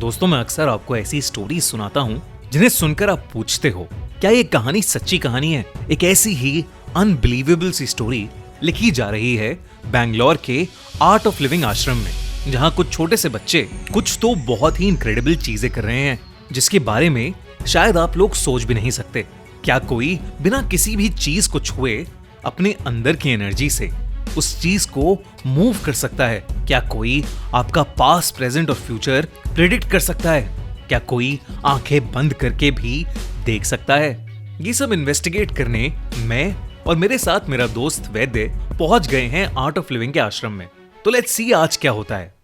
दोस्तों, मैं अक्सर आपको ऐसी स्टोरी सुनाता हूँ जिन्हें सुनकर आप पूछते हो क्या ये कहानी सच्ची कहानी है। एक ऐसी ही अनबिलीवेबल सी स्टोरी लिखी जा रही है बैंगलोर के आर्ट ऑफ लिविंग आश्रम में, जहाँ कुछ छोटे से बच्चे कुछ तो बहुत ही इनक्रेडिबल चीजें कर रहे हैं जिसके बारे में शायद आप लोग सोच भी नहीं सकते। क्या कोई बिना किसी भी चीज को छुए अपने अंदर की एनर्जी से उस चीज को मूव कर सकता है? क्या कोई आपका पास्ट, प्रेजेंट और फ्यूचर प्रेडिक्ट कर सकता है? क्या कोई आंखें बंद करके भी देख सकता है? ये सब इन्वेस्टिगेट करने मैं और मेरे साथ मेरा दोस्त वैद्य पहुंच गए हैं आर्ट ऑफ लिविंग के आश्रम में। तो लेट्स सी आज क्या होता है।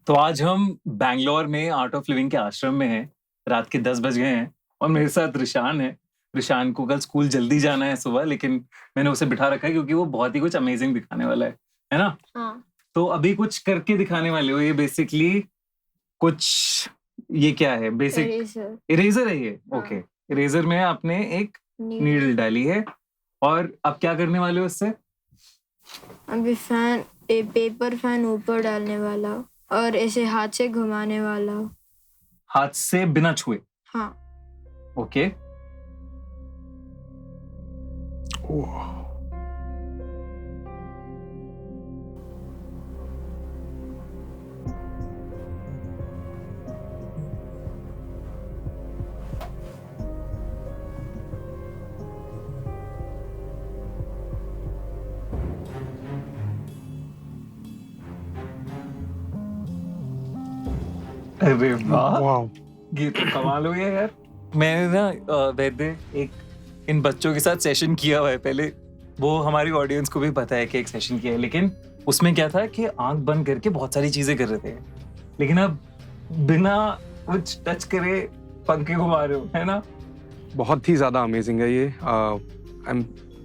तो आज हम बैंगलोर में आर्ट ऑफ लिविंग के आश्रम में हैं। रात के 10 बज गए हैं और मेरे साथ रिशान है। रिशान को कल स्कूल जल्दी जाना है सुबह, लेकिन मैंने उसे बिठा रखा है क्योंकि वो बहुत ही कुछ अमेजिंग दिखाने वाला है ना? हाँ। तो अभी कुछ करके दिखाने वाले हो। ये बेसिकली कुछ, ये क्या है? बेसिक इरेजर है ये। हाँ। ओके, इरेजर में आपने एक नीडल डाली है और अब क्या करने वाले हो इससे? अभी पेपर फैन ऊपर डालने वाला और ऐसे हाथ से घुमाने वाला। हाथ से बिना छुए? हाँ। ओके। अरे वाह, ये तो कमाल हो गया यार। मैंने ना वैद्य एक इन बच्चों के साथ सेशन किया हुआ है पहले। वो हमारी ऑडियंस को भी पता है कि एक सेशन किया है, लेकिन उसमें क्या था कि आंख बंद करके बहुत सारी चीजें कर रहे थे, लेकिन अब बिना कुछ टच करे पंखे घुमा रहे हो, है ना? बहुत ही ज्यादा अमेजिंग है ये।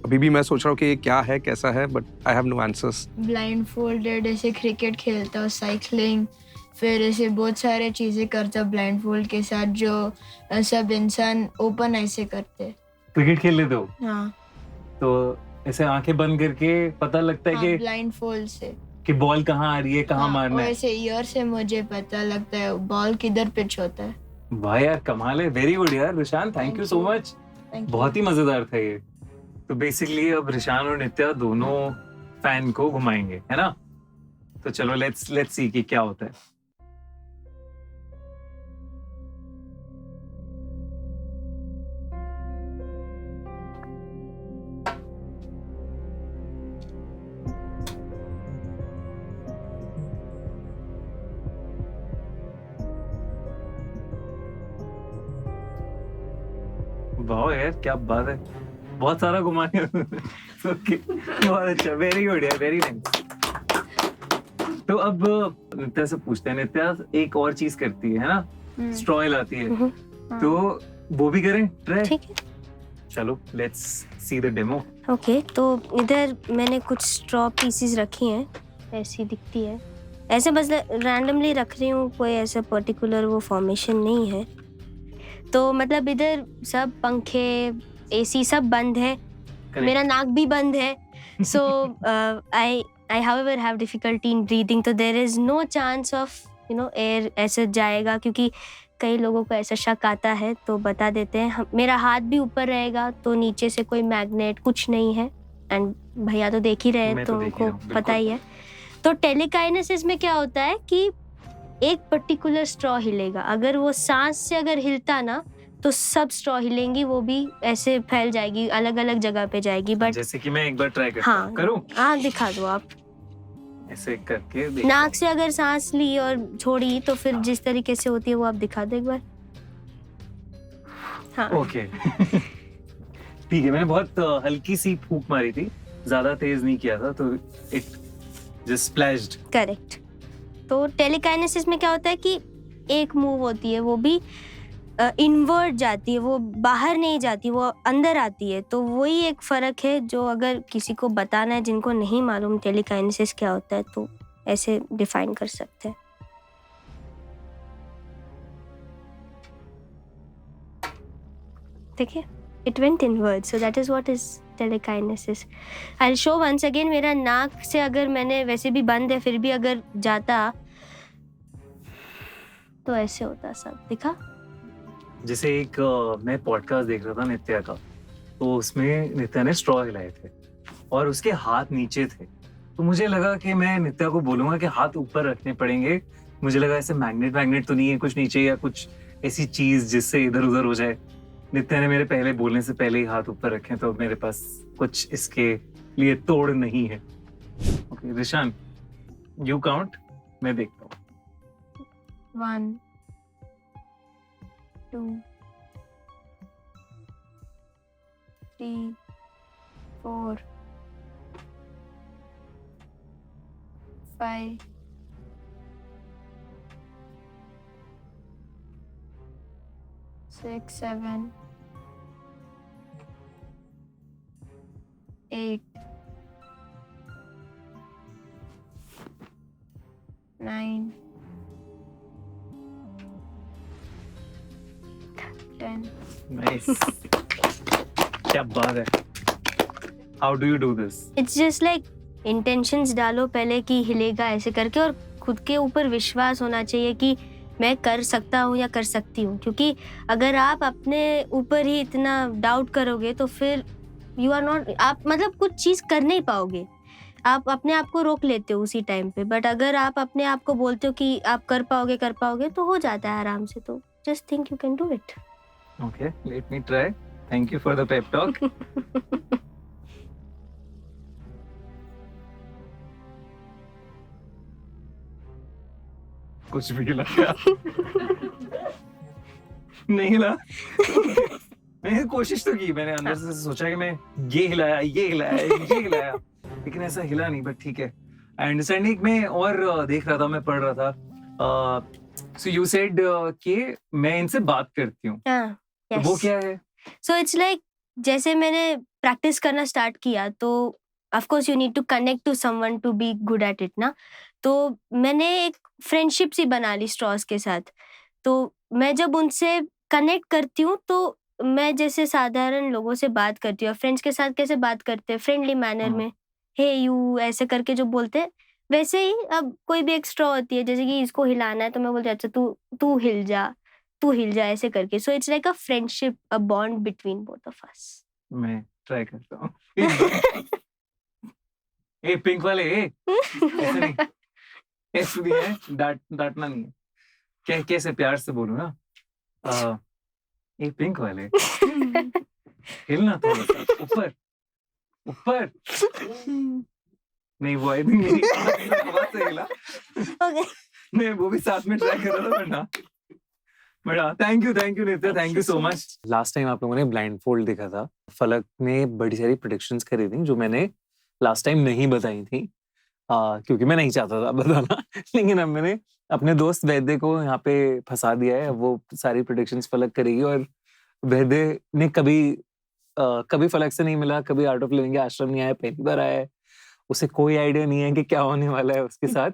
अभी भी मैं सोच रहा हूँ कि ये क्या है, कैसा है, but I have no answers. Blind folded ऐसे क्रिकेट खेलता, साइकिलिंग, फिर ऐसे बहुत सारे चीजें करता ब्लाइंड फोल्ड के साथ, जो सब इंसान ओपन ऐसे करते। क्रिकेट खेल लेते हो? हाँ। तो ऐसे आंखें बंद करके पता लगता है कि ब्लाइंड फोल्ड से कि बॉल कहाँ आ रही है, कहाँ मारना है? ऐसे ईयर से मुझे पता लगता है बॉल किधर पिच होता है। वाह यार, कमाल है। वेरी गुड यार Rishan, thank you so much. बहुत ही मजेदार था ये। तो बेसिकली अब रिशान और नित्या दोनों फैन को घुमाएंगे, है ना? तो चलो लेट्स सी कि क्या होता है। वाह यार, क्या बात है, बहुत सारा घुमाने। बहुत अच्छा, वेरी गुड यार, वेरी नाइस। तो अब नित्या से पूछते हैं। नित्या एक और चीज करती है ना, स्ट्रॉ लाती है, तो वो भी करें ट्राई? ठीक है, चलो let's see the demo. Okay. तो इधर मैंने कुछ स्ट्रॉ पीसेस रखी हैं, ऐसी दिखती है। ऐसे बस रैंडमली रख रही हूँ, कोई ऐसा पर्टिकुलर वो फॉर्मेशन नहीं है। तो मतलब इधर सब पंखे, एसी सब बंद है। मेरा नाक भी बंद है। सो I however have difficulty in breathing, तो there is no chance of air ऐसे जाएगा, क्योंकि कई लोगों को ऐसा शक आता है, तो बता देते हैं। मेरा हाथ भी ऊपर रहेगा, तो नीचे से कोई मैग्नेट कुछ नहीं है। एंड भैया तो देख ही रहे हैं, तो उनको पता ही है। तो टेलीकाइनेसिस में क्या होता है कि एक पर्टिकुलर स्ट्रॉ हिलेगा। अगर वो सांस से अगर हिलता ना, तो सब स्ट्रॉ हिलेंगी, वो भी ऐसे फैल जाएगी, अलग अलग जगह पे जाएगी। बट जैसे कि मैं एक बार ट्राई करता हूं, करूं? हाँ, दिखा दो आप। ऐसे करके नाक से अगर सांस ली और छोड़ी, तो फिर जिस तरीके से होती है वो आप दिखा दो एक बार। हाँ, ओके। ठीक है, मैंने बहुत हल्की सी फूंक मारी थी, ज्यादा तेज नहीं किया था, तो इट जस्ट स्प्लैश्ड। करेक्ट। तो टेलीकाइनेसिस में क्या होता है कि एक मूव होती है, वो भी इनवर्ट जाती है, वो बाहर नहीं जाती, वो अंदर आती है। तो वही एक फ़र्क है जो अगर किसी को बताना है, जिनको नहीं मालूम टेलीकाइनेसिस क्या होता है, तो ऐसे डिफाइन कर सकते हैं। देखिए, It went inward, so that is what is telekinesis. I'll show once again. मेरा नाक से अगर मैंने वैसे भी बंद है फिर भी अगर जाता तो ऐसे होता सब, दिखा? जैसे एक मैं पॉडकास्ट देख रहा था नित्या का, तो उसमें नित्या ने स्ट्रॉ हिलाए थे और उसके हाथ नीचे थे, तो मुझे लगा कि मैं नित्या को बोलूंगा कि हाथ ऊपर रखने पड़ेंगे। मुझे लगा ऐसे मैग्नेट तो नहीं है कुछ नीचे या कुछ ऐसी चीज जिससे इधर उधर हो जाए। नित्या ने मेरे पहले बोलने से पहले ही हाथ ऊपर रखे, तो मेरे पास कुछ इसके लिए तोड़ नहीं है। ओके रिशान, यू काउंट, मैं देखता हूँ। 1 2 3 4 5 6 7 8 9 10 नाइस, क्या बात है। How do you do this? It's just like intentions डालो पहले कि हिलेगा ऐसे करके, और खुद के ऊपर विश्वास होना चाहिए कि मैं कर सकता हूँ या कर सकती हूँ, क्योंकि अगर आप अपने ऊपर ही इतना डाउट करोगे तो फिर यू आर नॉट, आप मतलब कुछ चीज़ कर नहीं पाओगे, आप अपने आप को रोक लेते हो उसी टाइम पे। बट अगर आप अपने आप को बोलते हो कि आप कर पाओगे तो हो जाता है आराम से। तो just think you can do it. Okay, let me try. Thank you for the pep talk. कुछ भी हिला क्या? नहीं हिला। मैंने कोशिश तो की, मैंने अंदर से सोचा कि मैं ये हिलाया, लेकिन ऐसा हिला नहीं। बट ठीक है, आई अंडरस्टैंड। एक मैं और देख रहा था, मैं पढ़ रहा था। सो यू सेड कि मैं इनसे बात करती हूँ, तो वो क्या है? सो इट्स लाइक जैसे मैंने प्रैक्टिस करना स्टार्ट किया तो of course you need to connect to someone to be good at it ना। तो मैंने एक फ्रेंडशिप सी बना ली स्ट्रॉस के साथ। तो मैं जब उनसे कनेक्ट करती हूँ तो मैं जैसे साधारण लोगों से बात करती हूँ, फ्रेंड्स के साथ कैसे बात करते हैं फ्रेंडली मैनर में, हे यू ऐसे करके जो बोलते हैं, वैसे ही अब कोई भी एक स्ट्रॉ होती है, जैसे कि इसको हिलाना है तो मैं बोलती हूँ अच्छा तू हिल जा ऐसे करके। So it's like a friendship, a bond between both of us. मैं ट्राई करता हूँ। ए पिंक वाले, ऐसे नहीं, ऐसे भी है, डांटना नहीं है। कैसे प्यार से बोलूं ना, ए पिंक वाले, हिलना थोड़ा सा ऊपर। नहीं वो आई थिंक मेरी आवाज से हिला। मैं वो भी साथ में ट्राई कर रहा था वरना। बड़ा thank you Nitya, thank you so much. Last time आप लोगों ने ब्लाइंड फोल्ड देखा था, फलक ने बड़ी सारी प्रेडिक्शंस करी थी जो मैंने लास्ट टाइम नहीं बताई थी, क्योंकि मैं नहीं चाहता था बताना। लेकिन अब मैंने अपने दोस्त वैद्य को यहाँ पे फंसा दिया है। वो सारी प्रेडिक्शंस फलक करेगी, और वैद्य ने कभी फलक से नहीं मिला, कभी आर्ट ऑफ लिविंग के आश्रम नहीं आया, पहली बार आया है। उसे कोई आइडिया नहीं है कि क्या होने वाला है उसके साथ,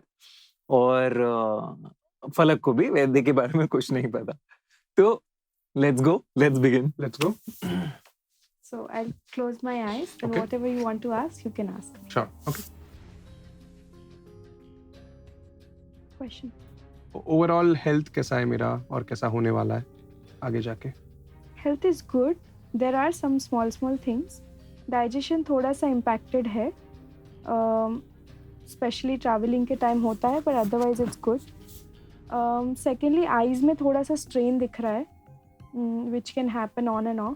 और फलक को भी वैद्य के बारे में कुछ नहीं पता। तो let's begin. So I'll close my eyes and Okay. whatever you want to ask, you can ask. Sure. Okay. Question. Overall health कैसा है मेरा और कैसा होने वाला है आगे जाके? Health is good. There are some small things. Digestion थोड़ा सा impacted है. Especially traveling के time होता है, but otherwise it's good. Secondly, eyes में थोड़ा सा strain दिख रहा है, which can happen on and off.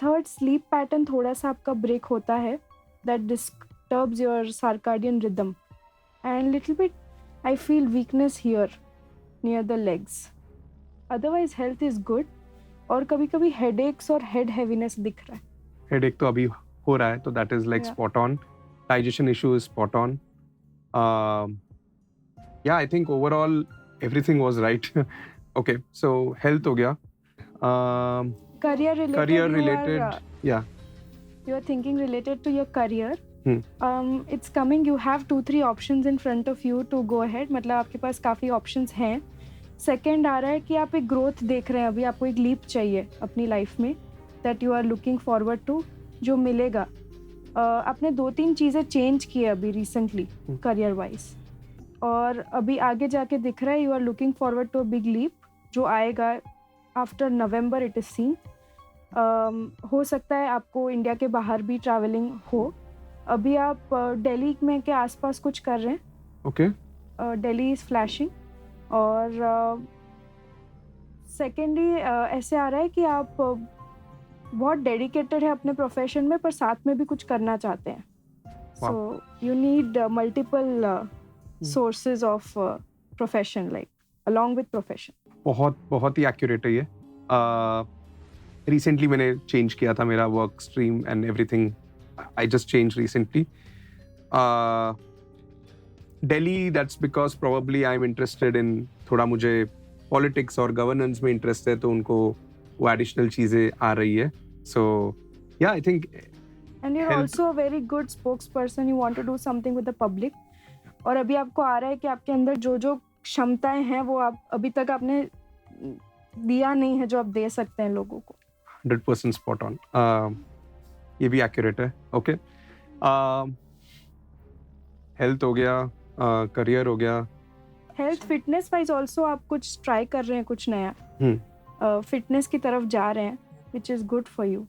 Third, sleep pattern थोड़ा सा आपका break होता है, that disturbs your circadian rhythm. And little bit, I feel weakness here, near the legs. Otherwise, health is good. और कभी-कभी headaches और head heaviness दिख रहा है. हेडेक तो अभी हो रहा है, तो that is like Yeah. spot on. Digestion issue is spot on. Yeah, I think overall everything was right. Okay, so health हो गया. Career related, yeah. you are thinking related to your career. Hmm. It's coming. You have 2-3 options in front of you to go ahead. मतलब आपके पास काफ़ी options हैं. Second आ रहा है कि आप एक growth देख रहे हैं, अभी आपको एक leap चाहिए अपनी life में. That you are looking forward to, जो मिलेगा। आपने 2-3 चीज़ें चेंज की है अभी रिसेंटली करियर वाइज, और अभी आगे जाके दिख रहा है you are looking forward to a big leap जो आएगा after November, it is seen. हो सकता है आपको इंडिया के बाहर भी ट्रैवलिंग हो। अभी आप दिल्ली में के आसपास कुछ कर रहे हैं। Okay, Delhi is flashing. और सेकेंडली ऐसे आ रहा है कि आप बहुत डेडिकेटेड है अपने प्रोफेशन में, पर साथ में भी कुछ करना चाहते हैं। So you need multiple sources of profession, like along with profession. बहुत ही एक्यूरेट है ये। रिसेंटली मैंने चेंज किया था मेरा work stream and everything. I just change recently. Delhi, that's because probably I am interested in, थोड़ा मुझे पॉलिटिक्स और गवर्नेंस में इंटरेस्ट है, तो उनको वो एडिशनल चीज़ें आ रही है। So yeah I think and you are Health. Also a very good spokes person, you want to do something with the public. और अभी आपको आ रहा है कि आपके अंदर जो जो क्षमताएं हैं वो आप अभी तक आपने दिया नहीं है, जो आप दे सकते हैं लोगों को। 100% स्पॉट ऑन। ये भी एक्यूरेट है। ओके, हेल्थ हो गया, करियर हो गया। हेल्थ फिटनेस वाइज ऑल्सो आप कुछ ट्राई कर रहे हैं, कुछ नया फिटनेस की तरफ जा रहे हैं, which is good for you.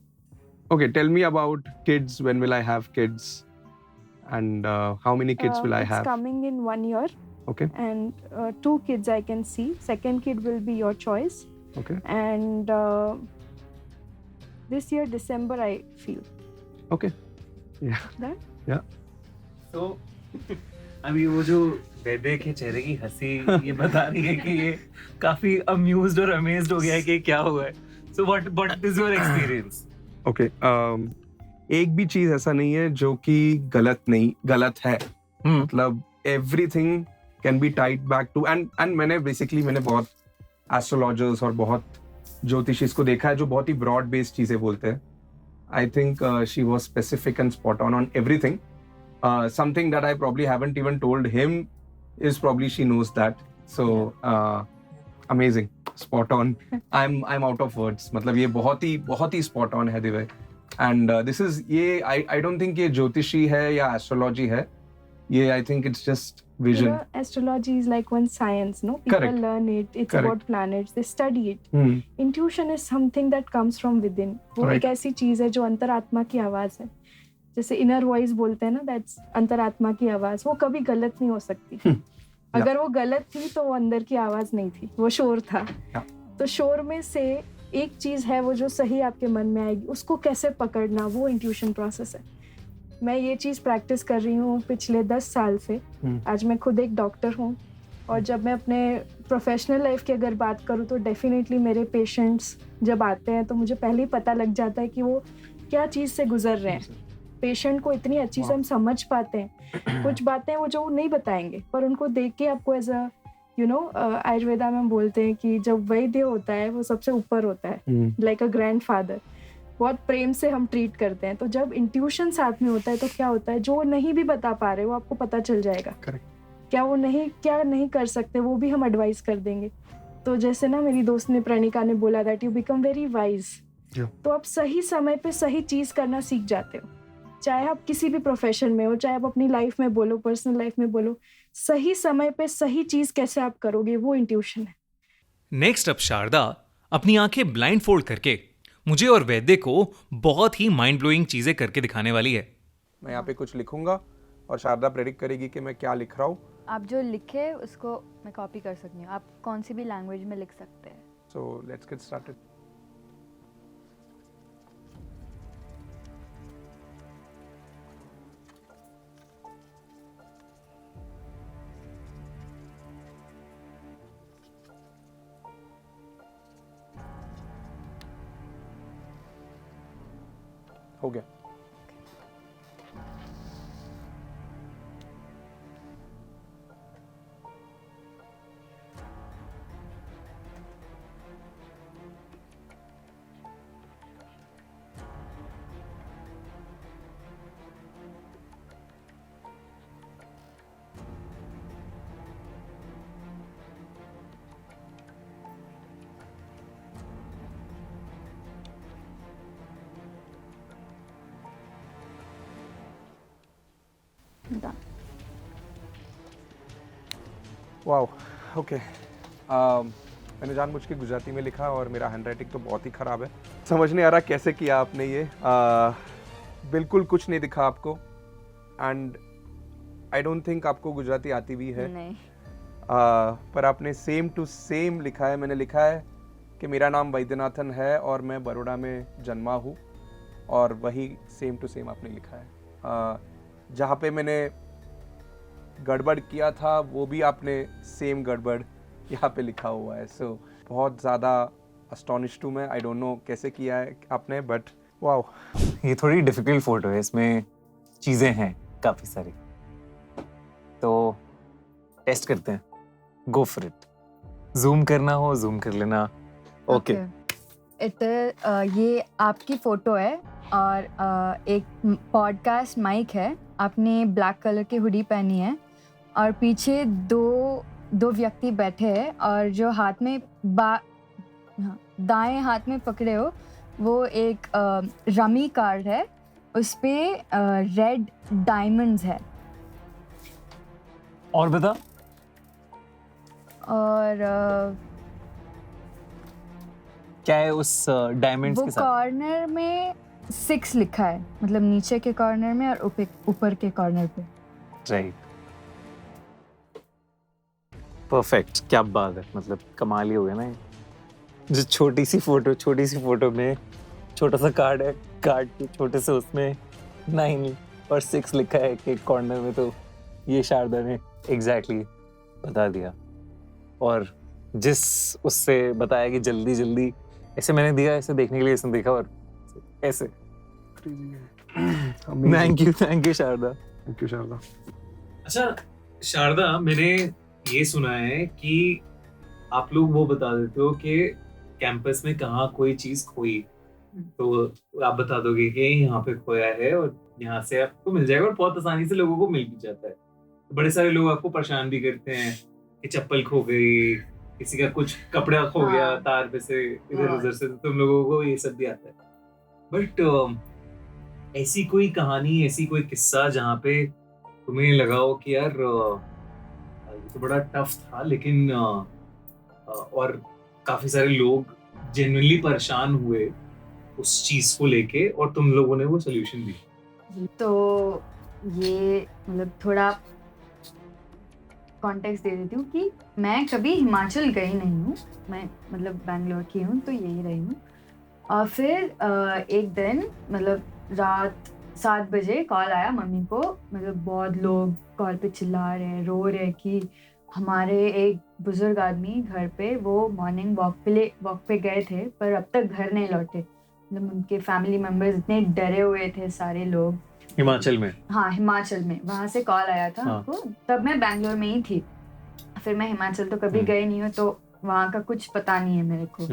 Okay, tell me about kids. When will I have kids? And how many kids will I It's have? coming in 1 year, Okay, and 2 kids I can see. Second kid will be your choice. okay, And this year December I feel okay. Yeah, that. yeah. तो अभी वो जो बेबे के चेहरे की हंसी ये बता रही है कि ये काफी अम्यूज्ड और अमेज्ड हो गया है कि क्या हुआ है। So what is your experience? Okay. एक भी चीज ऐसा नहीं है जो कि गलत है। मतलब everything can be tied back to and मैंने बहुत एस्ट्रोलॉजर्स और बहुत ज्योतिषिस को देखा है जो बहुत ही ब्रॉड बेस्ड चीजें बोलते हैं। I think she was specific and spot on everything. Something that I probably haven't even told him is probably she knows that. So amazing, spot on. I am out of words. मतलब ये बहुत ही spot on है Divya. And this is, ये I don't think ये ज्योतिषी है या astrology है, ये I think it's just You vision. know, astrology is like one science, no? People Correct. learn it. It's Correct. about planets. They study it. Hmm. Intuition is something that comes from within. वो Right. एक ऐसी चीज है जो अंतरात्मा की आवाज है। जैसे इनर वॉइस बोलते हैं ना, दैट्स अंतरात्मा की आवाज। वो कभी गलत नहीं हो सकती। अगर वो गलत थी तो वो अंदर की आवाज नहीं थी, वो शोर था। Yeah. तो शोर में से एक चीज है वो जो सही आपके मन में आएगी, उसको कैसे पकड़ना, वो इंट्यूशन प्रोसेस है। मैं ये चीज़ प्रैक्टिस कर रही हूँ पिछले 10 साल से। आज मैं खुद एक डॉक्टर हूँ, और जब मैं अपने प्रोफेशनल लाइफ की अगर बात करूँ तो डेफिनेटली मेरे पेशेंट्स जब आते हैं तो मुझे पहले ही पता लग जाता है कि वो क्या चीज़ से गुजर रहे हैं। पेशेंट को इतनी अच्छी से हम समझ पाते हैं। कुछ बातें वो जो नहीं बताएंगे, पर उनको देख के आपको एज अ आयुर्वेदा में हम बोलते हैं कि जब वैद्य होता है वो सबसे ऊपर होता है, लाइक अ ग्रैंड फादर। बहुत प्रेम से हम ट्रीट करते हैं। तो जब इंट्यूशन साथ में होता है तो क्या होता है, जो नहीं भी बता पा रहे वो आपको पता चल जाएगा। Correct. क्या नहीं कर सकते वो भी हम एडवाइस कर देंगे। तो जैसे ना मेरी दोस्त ने, प्रणिका ने बोला that you become very wise. तो आप सही समय पे सही चीज करना सीख जाते हो। चाहे आप किसी भी प्रोफेशन में हो, चाहे आप अपनी लाइफ में बोलो, पर्सनल लाइफ में बोलो, सही समय पे सही चीज कैसे आप करोगे, वो इंट्यूशन है। नेक्स्ट अप शारदा अपनी आंखें ब्लाइंड फोल्ड करके मुझे और वैद्य को बहुत ही माइंड ब्लोइंग चीजें करके दिखाने वाली है। मैं यहाँ पे कुछ लिखूंगा और शारदा प्रेडिक्ट करेगी कि मैं क्या लिख रहा हूँ। आप जो लिखे उसको मैं कॉपी कर सकती हूँ। आप कौन सी भी लैंग्वेज में लिख सकते हैं। So let's get started. हो गया। Done. Wow, okay. मैंने जानबूझ के गुजराती में लिखा और मेरा हैंडराइटिंग तो बहुत ही ख़राब है। समझ नहीं आ रहा कैसे किया आपने ये। बिल्कुल कुछ नहीं दिखा आपको एंड आई डोंट थिंक आपको गुजराती आती भी है। नहीं। पर आपने सेम टू सेम लिखा है। मैंने लिखा है कि मेरा नाम वैद्यनाथन है और मैं बड़ौदा में जन्मा हूँ, और वही सेम टू सेम आपने लिखा है। जहाँ पे मैंने गड़बड़ किया था वो भी आपने सेम गड़बड़ यहाँ पे लिखा हुआ है। सो बहुत ज़्यादा अस्टॉनिश्ड हूँ मैं। आई डोंट नो कैसे किया है आपने, बट वाओ। ये थोड़ी डिफिकल्ट फोटो है, इसमें चीजें हैं काफी सारी, तो टेस्ट करते हैं। गो फॉर इट। जूम करना हो जूम कर लेना। ओके। ये आपकी फ़ोटो है और एक पॉडकास्ट माइक है। आपने ब्लैक कलर की हुडी पहनी है और पीछे दो व्यक्ति बैठे हैं और जो हाथ में दाएं हाथ में पकड़े हो वो एक रमी कार्ड है, उस पे रेड डायमंड्स है। और बता। और क्या है उस डायमंड्स वो के साथ? कॉर्नर में 6 लिखा है, मतलब नीचे के कॉर्नर में और ऊपर के कॉर्नर पे। Right, perfect. क्या बात है, मतलब कमाल ही हो गया ना ये। जो छोटी सी फोटो में छोटा सा कार्ड है, कार्ड के छोटे से उसमें 9 और 6 लिखा है कि कॉर्नर में, तो ये शारदा ने एग्जैक्टली बता दिया। और जिस उससे बताया कि जल्दी जल्दी ऐसे मैंने दिया, ऐसे देखने के लिए इसने देखा और ऐसे। Thank you Sharda. Thank you Sharda. अच्छा शारदा, मैंने ये सुना है कि आप लोग वो बता देते हो कि कैंपस में कहाँ कोई चीज खोई, तो आप बता दोगे कि यहाँ पे खोया है और यहाँ से आपको मिल जाएगा, और बहुत आसानी से लोगों को मिल भी जाता है। तो बड़े सारे लोग आपको परेशान भी करते हैं कि चप्पल खो गई, किसी का कुछ कपड़ा खो गया हाँ। तार पे से इधर उधर से, तो तुम लोगों को ये सब भी आता है। बट ऐसी कोई कहानी, ऐसी कोई किस्सा जहाँ पे तुम्हें लगा हो कि यार ये तो बड़ा टफ था, लेकिन और काफी सारे लोग जेन्युइनली परेशान हुए उस चीज को लेके और तुम लोगों ने वो सोल्यूशन दी? तो ये मतलब थोड़ा कॉन्टेक्स्ट दे देती हूँ कि मैं कभी हिमाचल गई नहीं हूँ, मैं मतलब बैंगलोर की हूँ, तो यही रही हूँ। और फिर एक दिन मतलब रात 7 बजे कॉल आया मम्मी को, मतलब बहुत लोग कॉल पे चिल्ला रहे हैं, रो रहे हैं कि हमारे एक बुजुर्ग आदमी घर पे वो मॉर्निंग वॉक पे गए थे पर अब तक घर नहीं लौटे। मतलब उनके फैमिली मेम्बर्स इतने डरे हुए थे सारे लोग। हिमाचल में? हाँ, हिमाचल में, वहाँ से कॉल आया था हमको। तब मैं बैंगलोर में ही थी, फिर मैं हिमाचल तो कभी गई नहीं हूँ, तो वहाँ का कुछ पता नहीं है मेरे को।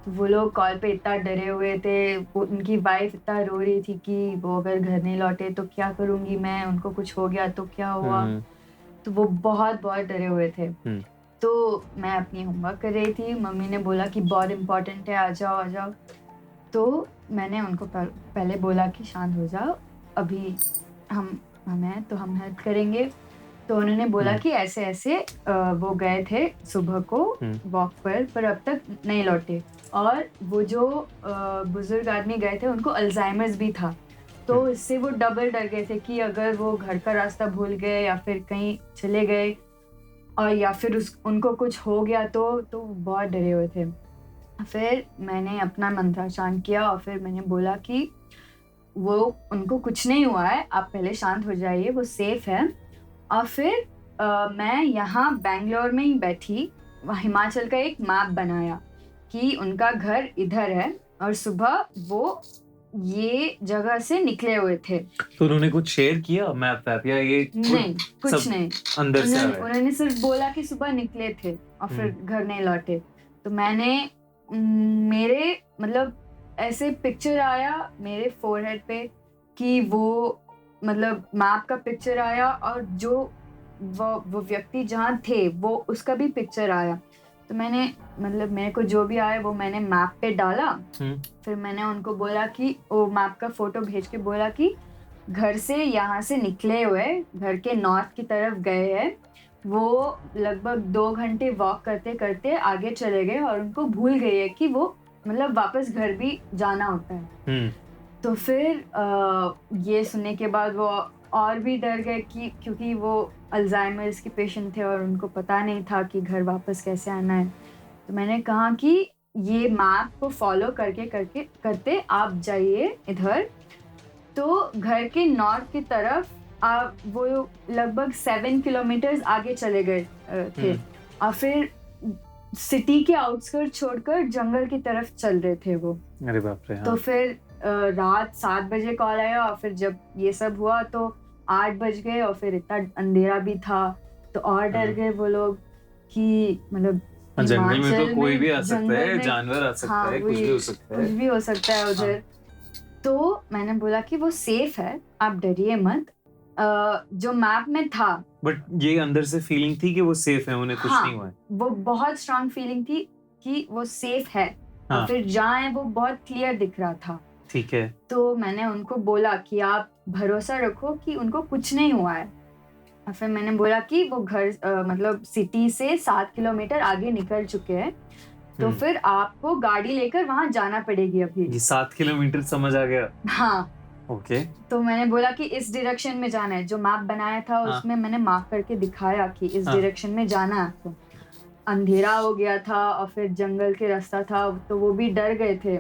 तो वो लोग कॉल पे इतना डरे हुए थे, वो उनकी वाइफ इतना रो रही थी कि वो अगर घर नहीं लौटे तो क्या करूँगी मैं, उनको कुछ हो गया तो क्या हुआ। तो वो बहुत डरे हुए थे। तो मैं अपनी होमवर्क कर रही थी, मम्मी ने बोला कि बहुत इम्पोर्टेंट है, आ जाओ। तो मैंने उनको पहले बोला कि शांत हो जाओ, अभी हम हैं तो हम हेल्प करेंगे। तो उन्होंने बोला कि ऐसे वो गए थे सुबह को वॉक पर अब तक नहीं लौटे। और वो जो बुजुर्ग आदमी गए थे उनको अल्जाइमर्स भी था, तो इससे वो डबल डर गए थे कि अगर वो घर का रास्ता भूल गए या फिर कहीं चले गए और या फिर उनको कुछ हो गया तो बहुत डरे हुए थे। फिर मैंने अपना मंत्राचरण किया और फिर मैंने बोला कि वो उनको कुछ नहीं हुआ है, आप पहले शांत हो जाइए, वो सेफ है। और फिर मैं यहाँ बैंगलोर में ही बैठी हिमाचल का एक मैप बनाया कि उनका घर इधर है और सुबह वो ये जगह से निकले हुए थे। तो उन्होंने कुछ शेयर किया मैप या ये नहीं, कुछ नहीं, अंदर से उन्होंने सिर्फ बोला कि सुबह निकले थे और फिर घर नहीं लौटे। तो मैंने मेरे मतलब ऐसे पिक्चर आया मेरे फोरहेड पे कि वो मतलब मैप का पिक्चर आया और जो वो व्यक्ति जहाँ थे वो उसका भी पिक्चर आया। तो मैंने मतलब मेरे को जो भी आया वो मैंने मैप पे डाला। फिर मैंने उनको बोला कि वो मैप का फोटो भेज के बोला कि घर से यहाँ से निकले हुए घर के नॉर्थ की तरफ गए हैं, वो लगभग 2 घंटे वॉक करते करते आगे चले गए और उनको भूल गए है कि वो मतलब वापस घर भी जाना होता है। तो फिर ये सुनने के बाद वो और भी डर गए कि क्योंकि वो अल्जाइमर्स के पेशेंट थे और उनको पता नहीं था कि घर वापस कैसे आना है। तो मैंने कहा कि ये मैप को फॉलो करते आप जाइए इधर। तो घर के नॉर्थ की तरफ आप वो लगभग 7 किलोमीटर आगे चले गए थे और फिर सिटी के आउटस्कर्ट छोड़कर जंगल की तरफ चल रहे थे वो। अरे बाप रे। तो फिर रात 7 बजे कॉल आया और फिर जब ये सब हुआ तो 8 बज गए और फिर इतना अंधेरा भी था तो और डर गए वो लोग कि मतलब जंगल में तो हिमाचल कोई भी आ में, सकता जंगल है, में, जानवर आ सकता हाँ, है, कुछ भी हो सकता है, कुछ भी हो सकता है उधर। तो मैंने बोला कि वो सेफ है, आप डरिए मत। जो मैप में था, बट ये अंदर से फीलिंग थी कि वो सेफ है, उन्हें कुछ हाँ, नहीं हुआ है। वो बहुत स्ट्रांग फीलिंग थी कि वो सेफ है। हाँ। और फिर जहाँ है वो बहुत क्लियर दिख रहा था। ठीक है। तो मैंने उनको बोला कि आप भरोसा रखो कि उनको कुछ नहीं हुआ है। और फिर मैंने बोला कि वो घर मतलब सिटी से 7 किलोमीटर आगे निकल चुके हैं, तो फिर आपको गाड़ी लेकर वहां जाना पड़ेगी अभी। ये 7 किलोमीटर समझ आ गया। हाँ। ओके। तो मैंने बोला कि इस डायरेक्शन में जाना है। जो मैप बनाया था उसमें मैंने मार्क करके दिखाया कि इस डायरेक्शन में जाना है आपको। अंधेरा हो गया था और फिर जंगल के रास्ता था, तो वो भी डर गए थे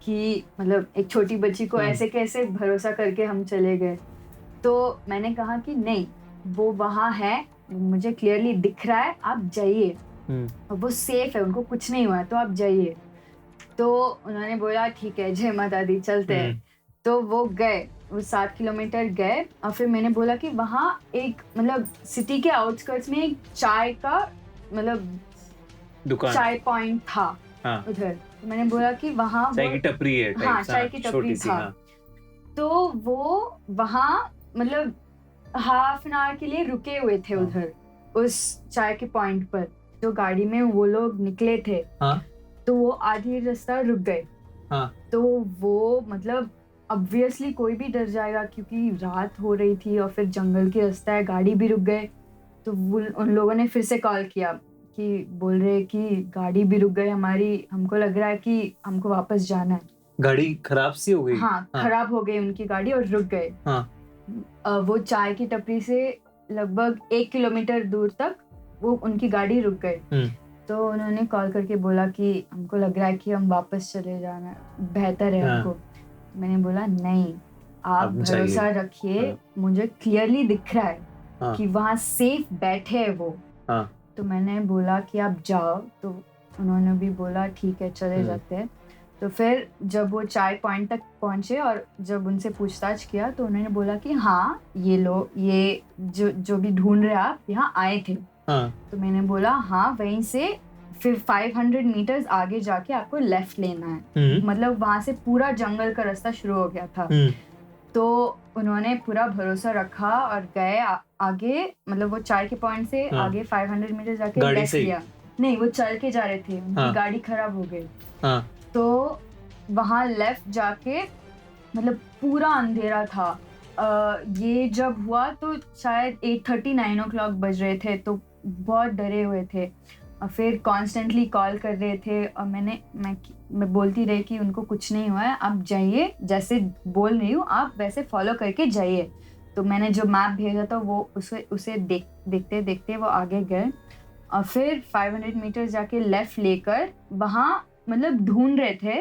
कि मतलब एक छोटी बच्ची को ऐसे कैसे भरोसा करके हम चले गए। तो मैंने कहा कि नहीं, वो वहाँ है, मुझे क्लियरली दिख रहा है, आप जाइए, और वो सेफ है, उनको कुछ नहीं हुआ है, तो आप जाइए। तो उन्होंने बोला ठीक है, जय माता दी, चलते हैं। तो वो गए, वो 7 किलोमीटर गए और फिर मैंने बोला कि वहाँ एक मतलब सिटी के आउटस्कर्ट्स में एक चाय का मतलब दुकान, चाय पॉइंट था। हाँ। उधर तो मैंने बोला कि वहाँ चाय की टपरी है, हाँ, चाय की टपरी था। तो वो वहाँ मतलब हाफ एन आवर के लिए रुके हुए थे उधर उस चाय के पॉइंट पर। जो गाड़ी में वो लोग निकले थे, तो वो आधी रास्ता रुक गए। तो वो मतलब ऑब्वियसली कोई भी डर जाएगा क्योंकि रात हो रही थी और फिर जंगल के रास्ता है, गाड़ी भी रुक गए। तो उन लोगों ने फिर से कॉल किया कि बोल रहे कि गाड़ी भी रुक गई हमारी, हमको लग रहा है कि हमको वापस जाना है। गाड़ी खराब सी हो गई? हाँ, खराब हो गई उनकी गाड़ी और रुक गए। वो चाय की टपरी से लगभग 1 किलोमीटर दूर तक वो उनकी गाड़ी रुक गई। तो उन्होंने कॉल करके बोला कि हमको लग रहा है कि हम वापस चले जाना बेहतर है हमको। मैंने बोला नहीं, आप भरोसा रखिए, मुझे क्लियरली दिख रहा है कि वहाँ सेफ बैठे हैं वो। तो मैंने बोला कि आप जाओ। तो उन्होंने भी बोला ठीक है, चले जाते हैं। तो फिर जब वो चाय पॉइंट तक पहुंचे और जब उनसे पूछताछ किया तो उन्होंने बोला कि हाँ, ये लोग ये जो भी ढूंढ रहे आप यहाँ आए थे। तो मैंने बोला हाँ, वहीं से फिर 500 मीटर्स आगे जाके आपको लेफ्ट लेना है। मतलब वहां से पूरा जंगल का रास्ता शुरू हो गया था। तो उन्होंने पूरा भरोसा रखा और गए आगे, मतलब वो चाय के पॉइंट से आगे 500 मीटर जाके लेफ्ट लिया। नहीं, वो चल के जा रहे थे, उनकी गाड़ी खराब हो गई। तो वहाँ लेफ्ट जाके मतलब पूरा अंधेरा था। ये जब हुआ तो शायद 8:30 9 o'clock बज रहे थे, तो बहुत डरे हुए थे और फिर कॉन्स्टेंटली कॉल कर रहे थे। और मैं बोलती रही कि उनको कुछ नहीं हुआ है, आप जाइए, जैसे बोल रही हूँ आप वैसे फॉलो करके जाइए। तो मैंने जो मैप भेजा था वो उसे देखते देखते वो आगे गए और फिर 500 मीटर जाके लेफ्ट लेकर वहाँ मतलब ढूंढ रहे थे,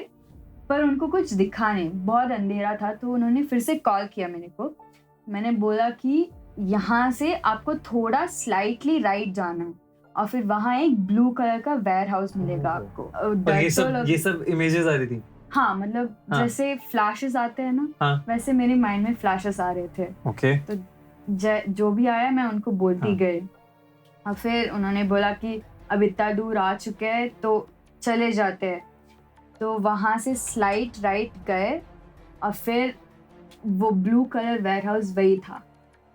पर उनको कुछ दिखा नहीं, बहुत अंधेरा था। तो उन्होंने फिर से कॉल किया मेरे को। मैंने बोला कि यहाँ से आपको थोड़ा स्लाइटली राइट जाना है और फिर वहाँ एक ब्लू कलर का वेयर हाउस मिलेगा आपको। और ये सब इमेजेस आ रही थी? हाँ, मतलब जैसे फ्लैशेस आते हैं ना, वैसे मेरे माइंड में फ्लैशेस आ रहे थे। ओके। तो जो भी आया मैं उनको बोलती गई और फिर उन्होंने बोला कि अब इतना दूर आ चुके हैं तो चले जाते हैं। तो वहाँ से स्लाइट राइट गए और फिर वो ब्लू कलर वेयर हाउस वही था।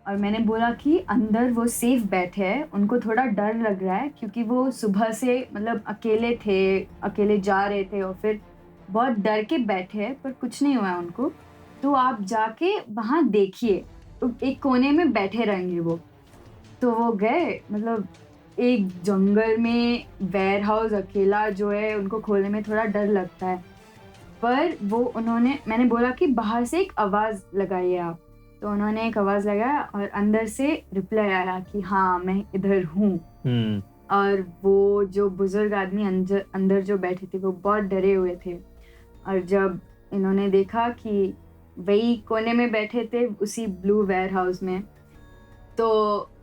और मैंने बोला कि अंदर वो सेफ बैठे हैं, उनको थोड़ा डर लग रहा है क्योंकि वो सुबह से मतलब अकेले जा रहे थे और फिर बहुत डर के बैठे हैं, पर कुछ नहीं हुआ उनको। तो आप जाके वहाँ देखिए, एक कोने में बैठे रहेंगे वो। तो वो गए, मतलब एक जंगल में वेयर हाउस अकेला जो है, उनको खोलने में थोड़ा डर लगता है, पर वो मैंने बोला कि बाहर से एक आवाज़ लगाइए आप। तो उन्होंने एक आवाज़ लगाया और अंदर से रिप्लाई आया कि हाँ मैं इधर हूँ। और वो जो बुजुर्ग आदमी अंदर जो बैठे थे वो बहुत डरे हुए थे, और जब इन्होंने देखा कि वही कोने में बैठे थे उसी ब्लू वेयर हाउस में, तो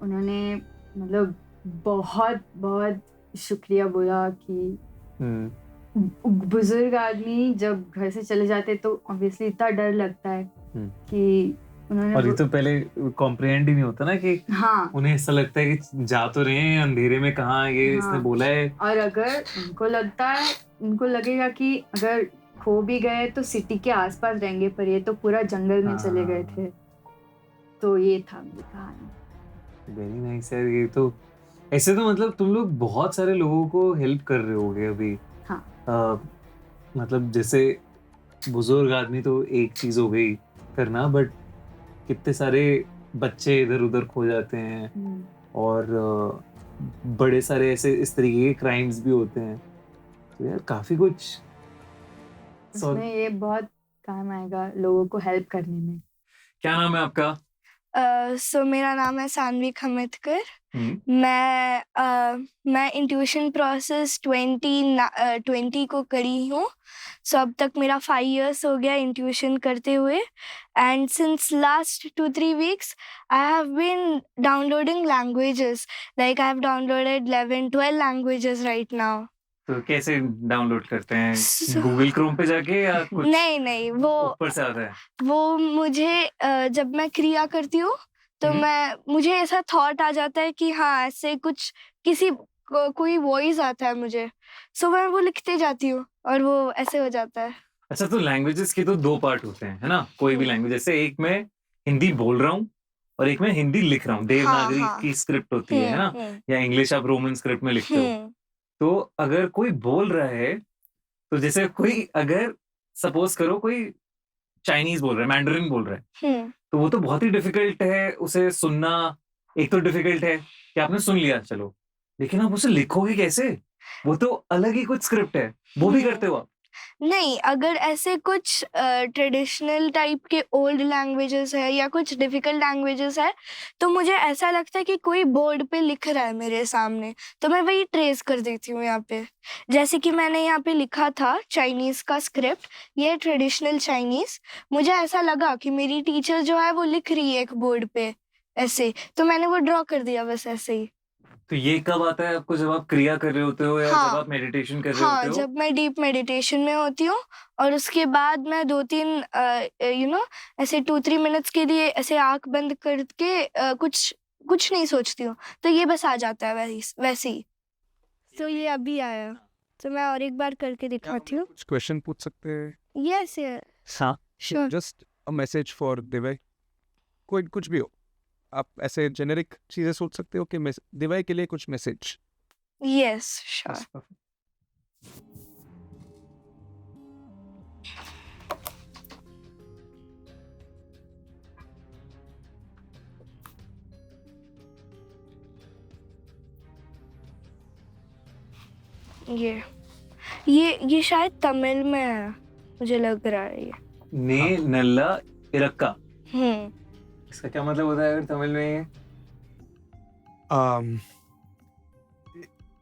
उन्होंने मतलब बहुत बहुत शुक्रिया बोला कि बुजुर्ग आदमी जब घर से चले जाते तो ऑब्वियसली इतना डर लगता है कि उन्होंने, और ये तो पहले कॉम्प्रिहेंड ही नहीं होता ना कि हाँ, उन्हें ऐसा लगता है कि जा तो रहे हैं अंधेरे में, कहाँ ये हाँ, इसने बोला है। और अगर उनको लगेगा कि अगर खो भी गए तो सिटी के आसपास रहेंगे, पर ये तो पूरा जंगल में चले गए थे। तो ये था मेरी कहानी। वेरी नाइस यार। ये तो ऐसे तो मतलब तुम लोग बहुत सारे लोगों को हेल्प कर रहे होगे अभी। हाँ। मतलब जैसे बुजुर्ग आदमी तो एक चीज हो गई करना, बट कितने सारे बच्चे इधर उधर खो जाते हैं, और बड़े सारे ऐसे इस तरीके के क्राइम्स भी होते हैं। तो यार काफी कुछ उसमें ये बहुत काम आएगा लोगों को हेल्प करने में। क्या नाम है आपका? सो मेरा नाम है सानवी खमितकर। मैं इंट्यूशन प्रोसेस 20 को करी हूँ। सो अब तक मेरा 5 years हो गया इंट्यूशन करते हुए, and since last 2-3 weeks I have been downloading languages, like I have downloaded 11-12 languages right now. तो कैसे डाउनलोड करते हैं? गूगल क्रोम पे जाके या कुछ? नहीं, वो ऊपर से आता है। वो मुझे जब मैं क्रिया करती हूँ तो मुझे ऐसा थॉट आ जाता है कि हाँ ऐसे कुछ कोई वॉइस आता है मुझे, सो मैं वो लिखते जाती हूँ और वो ऐसे हो जाता है। अच्छा, तो लैंग्वेजेस के तो 2 पार्ट होते हैं, है ना? कोई भी लैंग्वेज, जैसे एक मैं हिंदी बोल रहा हूँ और एक मैं हिंदी लिख रहा हूँ। देवनागरी की स्क्रिप्ट होती है ना? या इंग्लिश आप रोमन स्क्रिप्ट में लिखते हो। तो अगर कोई बोल रहा है, तो जैसे कोई अगर सपोज करो कोई चाइनीज बोल रहा है, मैंडरिन बोल रहा है, तो वो तो बहुत ही डिफिकल्ट है उसे सुनना। एक तो डिफिकल्ट है कि आपने सुन लिया, चलो, लेकिन आप उसे लिखोगे कैसे? वो तो अलग ही कुछ स्क्रिप्ट है। वो भी करते हो आप? नहीं, अगर ऐसे कुछ ट्रेडिशनल टाइप के ओल्ड लैंग्वेजेस है या कुछ डिफिकल्ट लैंग्वेजेस है, तो मुझे ऐसा लगता है कि कोई बोर्ड पे लिख रहा है मेरे सामने, तो मैं वही ट्रेस कर देती हूँ यहाँ पे। जैसे कि मैंने यहाँ पे लिखा था चाइनीज़ का स्क्रिप्ट, ये ट्रेडिशनल चाइनीज़। मुझे ऐसा लगा कि मेरी टीचर जो है वो लिख रही है एक बोर्ड पे ऐसे, तो मैंने वो ड्रॉ कर दिया बस ऐसे ही। तो ये कब आता है आपको? जब आप क्रिया कर रहे होते हो या हाँ, जब आप मेडिटेशन कर रहे होते हो? जब मैं डीप मेडिटेशन में होती हूँ और उसके बाद मैं 2-3 ऐसे 2-3 मिनट्स के लिए ऐसे आंख बंद करके कुछ नहीं सोचती हूँ, तो ये बस आ जाता है वैसे ही। तो ये अभी आया, तो मैं और एक बार करके दिखाती हूँ। कुछ क्वेश्चन पूछ सकते हैं? यस हाँ, sure. Just a message for Divya, कोई कुछ भी हो, आप ऐसे जेनेरिक चीजें सोच सकते हो कि दिव्य के लिए कुछ मैसेज। Yes sure. ये शायद तमिल में है, मुझे लग रहा है ये। ने नल्ला इरक्का, हम्म, इसका क्या मतलब होता है अगर तमिल में ये?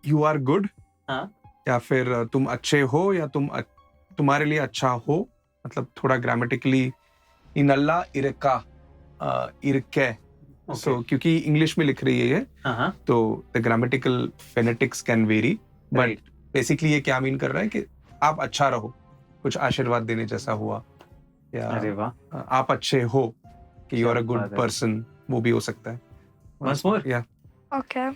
यू आर गुड, हाँ। या फिर तुम अच्छे हो, या तुम्हारे लिए अच्छा हो, मतलब थोड़ा ग्रामेटिकली इनल्ला इरका इरके। सो क्योंकि इंग्लिश में लिख रही है ये, तो the grammatical phonetics can very, but basically ये क्या मीन कर रहा है कि आप अच्छा रहो, कुछ आशीर्वाद देने जैसा हुआ, या अरे वाह, आप अच्छे हो कि यू आर अ गुड बात है। पर्सन, वो भी हो सकता है। Once more? या ओके।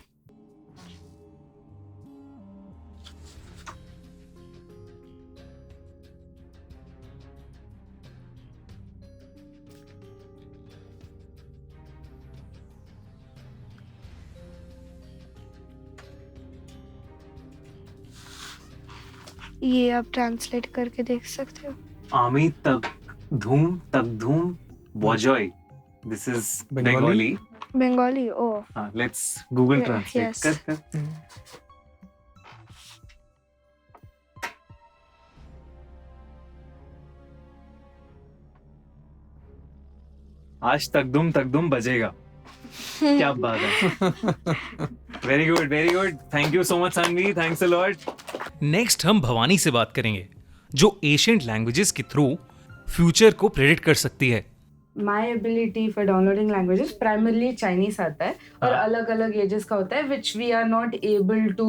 ये आप ट्रांसलेट करके देख सकते हो। आमी तक धूम तक धूम बॉजॉय, this is Bengali? Bengali. Bengali. Oh, हाँ, let's Google Yeah, Translate. yes. कर. आज तक दुम बजेगा. क्या बात है. Very good, very good. Thank you so much Saanvi, thanks a lot. Next हम भवानी से बात करेंगे, जो एशियंट लैंग्वेजेस के थ्रू फ्यूचर को प्रेडिक्ट कर सकती है. My ability for downloading languages primarily Chinese आता है और हाँ. अलग अलग एजेस का होता है which we are not able to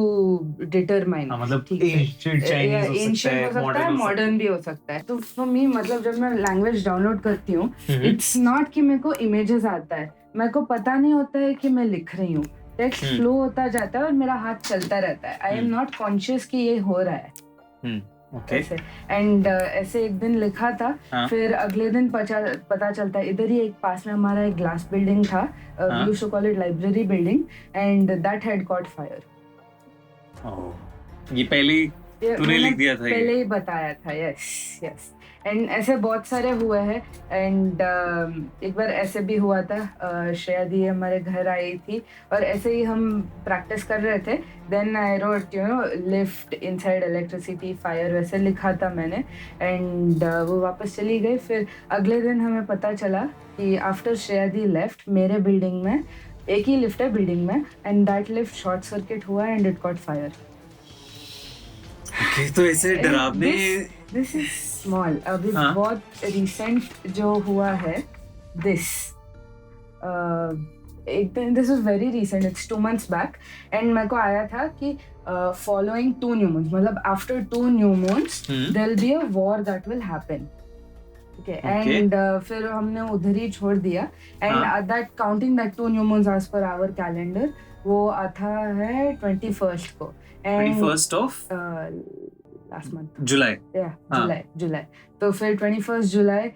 determine. मतलब ठीक है. एंशिएंट चाइनीज हो सकता एंशियंट है, हो सकता है, मॉडर्न हो सकता मॉडर्न भी हो सकता है. तो फॉर मी मतलब जब मैं लैंग्वेज डाउनलोड करती हूँ है. इट्स नॉट कि मेरे को इमेजेस आता है, मेरे को पता नहीं होता है कि मैं लिख रही हूँ. टेक्स्ट फ्लो होता जाता है और मेरा हाथ चलता रहता है. आई एम नॉट कॉन्शियस कि ये हो रहा है. ओके. ऐसे एंड ऐसे एक दिन लिखा था. हाँ. फिर अगले दिन पता चलता है इधर ही एक पास में हमारा एक ग्लास बिल्डिंग था. हाँ. We used to call it library building and that had caught fire. ये पहले तूने लिख दिया था पहले ये. ही बताया था. Yes yes. एंड ऐसे बहुत सारे हुए हैं. एंड एक बार ऐसे भी हुआ था. श्रेया दी हमारे घर आई थी और ऐसे ही हम प्रैक्टिस कर रहे थे. Then I wrote lift inside electricity fire वैसे लिखा था मैंने. एंड वो वापस चली गई. फिर अगले दिन हमें पता चला कि आफ्टर श्रेया दी लेफ्ट मेरे बिल्डिंग में एक ही लिफ्ट है बिल्डिंग में and that lift short circuit हुआ and it caught fire. Okay, तो ऐसे डरावने. This is small. अभी हाँ. बहुत रिसेंट जो हुआ है दिस एक दिन this is very recent. It's 2 months back and मेरे को आया था कि फॉलोइंग 2 new moons मतलब after 2 new moons there will be a war that will happen. Okay. And फिर हमने उधर ही छोड़ दिया. And that counting that 2 new moons as per our calendar वो आता है 21st को. And 21st of last month July. July. तो फिर 21st जुलाई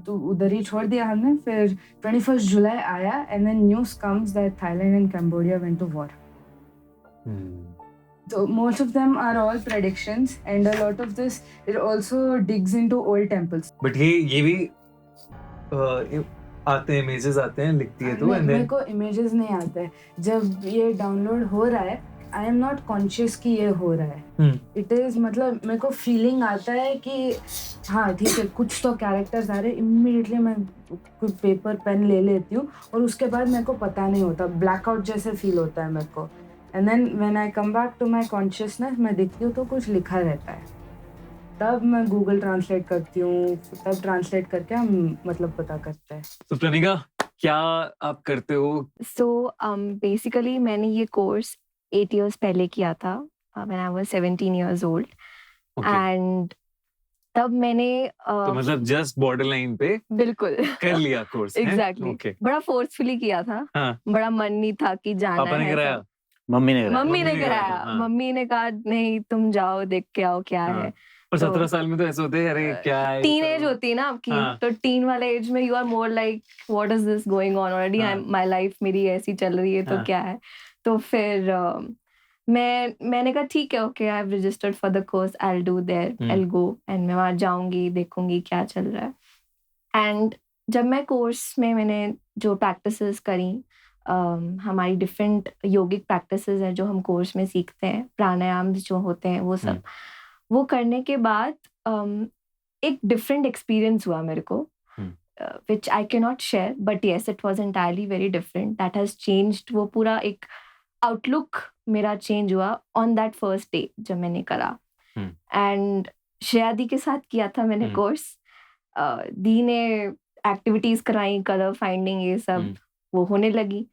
तो उधर ही छोड़ दिया हमने. फिर 21st जुलाई आया and then news comes that Thailand and Cambodia went to war. So most of them are all predictions and a lot of this it also digs into old temples. But ये भी आते हैं, images आते हैं, लिखती है तो. And मेरे देन को इमेजेस नहीं आते हैं. जब ये डाउनलोड हो रहा है आई एम नॉट कॉन्शियस कि ये हो रहा है. इट इज मतलब मेरे को फीलिंग आता है कि हाँ ठीक है कुछ तो कैरेक्टर्स आ रहे हैं. इमीडिएटली मैं कुछ पेपर पेन ले लेती हूँ और उसके बाद मेरे को पता नहीं होता. ब्लैकआउट जैसे फील होता है मेरे को. And then when I come back to my consciousness मैं दिखती हूँ तो कुछ लिखा रहता है. तब मैं गूगल ट्रांसलेट करती हूँ. तब ट्रांसलेट करके हम मतलब पता करते हैं. तो प्रणिका क्या आप करते हो? सो बेसिकली मैंने ये कोर्स 8 years पहले किया था when I was 17 years old. And तब मैंने तो मतलब जस्ट बॉर्डर लाइन पे बिल्कुल कर लिया कोर्स. एग्जैक्टली. ओके. बड़ा फोर्सफुली किया था. हाँ. बड़ा मन नहीं था कि जाना पापा ने है. कराया? मम्मी ने कराया। मम्मी ने मम्मी ने कराया. कराया, हाँ. मम्मी ने कहा नहीं तुम जाओ देख के आओ क्या हाँ. है. पर तो 17 साल में तो ऐसे होते हैं, अरे क्या है. टीन एज होती है ना आपकी. हाँ. तो टीन वाले एज में you are more like what is this going on already. हाँ. माय लाइफ मेरी ऐसी चल रही है तो हाँ. क्या है. तो फिर मैंने कहा ठीक है okay I have registered for the course I will do there I will go and मैं वहाँ जाऊंगी देखूंगी क्या चल रहा है. एंड जब मैं कोर्स में मैंने जो प्रैक्टिसेस करी हमारी डिफरेंट योगिक प्रैक्टिसेस हैं जो हम कोर्स में सीखते हैं. प्राणायाम जो होते हैं वो सब वो करने के बाद एक डिफरेंट एक्सपीरियंस हुआ मेरे को which I can not share but yes it was entirely very different. That has changed. वो पूरा एक आउटलुक मेरा चेंज हुआ ऑन दैट फर्स्ट डे जब मैंने करा. एंड श्रेया दी के साथ किया था मैंने कोर्स. दी ने एक्टिविटीज कराई कलर फाइंडिंग ये सब वो होने लगी.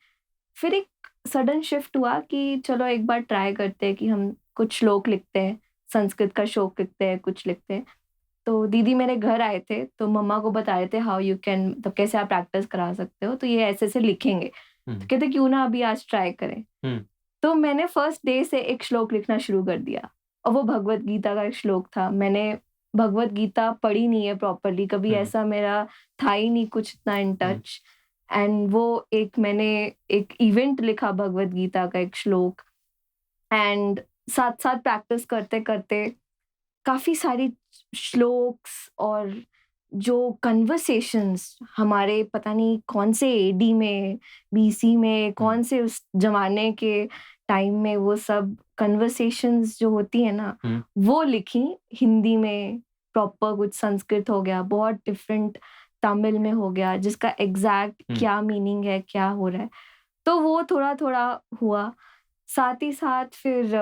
फिर एक सडन शिफ्ट हुआ कि चलो एक बार ट्राई करते हैं कि हम कुछ श्लोक लिखते हैं. संस्कृत का श्लोक लिखते हैं कुछ लिखते हैं. तो दीदी मेरे घर आए थे तो मम्मा को बता रहे थे हाउ यू कैन तब कैसे आप प्रैक्टिस करा सकते हो. तो ये ऐसे ऐसे लिखेंगे. तो कहते क्यों ना अभी आज ट्राई करें. तो मैंने फर्स्ट डे से एक श्लोक लिखना शुरू कर दिया और वो भगवत गीता का एक श्लोक था. मैंने भगवत गीता पढ़ी नहीं है प्रॉपरली कभी. ऐसा मेरा था ही नहीं कुछ इतना इन टच. एंड वो मैंने एक इवेंट लिखा भगवत गीता का एक श्लोक. एंड साथ साथ प्रैक्टिस करते करते काफी सारी श्लोक्स और जो कन्वर्सेशंस हमारे पता नहीं कौन से एडी में, बीसी में, कौन से उस जमाने के टाइम में वो सब कन्वर्सेशंस जो होती है ना, वो लिखी हिंदी में, प्रॉपर कुछ संस्कृत हो गया, बहुत डिफरेंट तमिल में हो गया, जिसका एग्जैक्ट क्या मीनिंग है, क्या हो रहा है, तो वो थोड़ा थोड़ा हुआ। साथ ही साथ फिर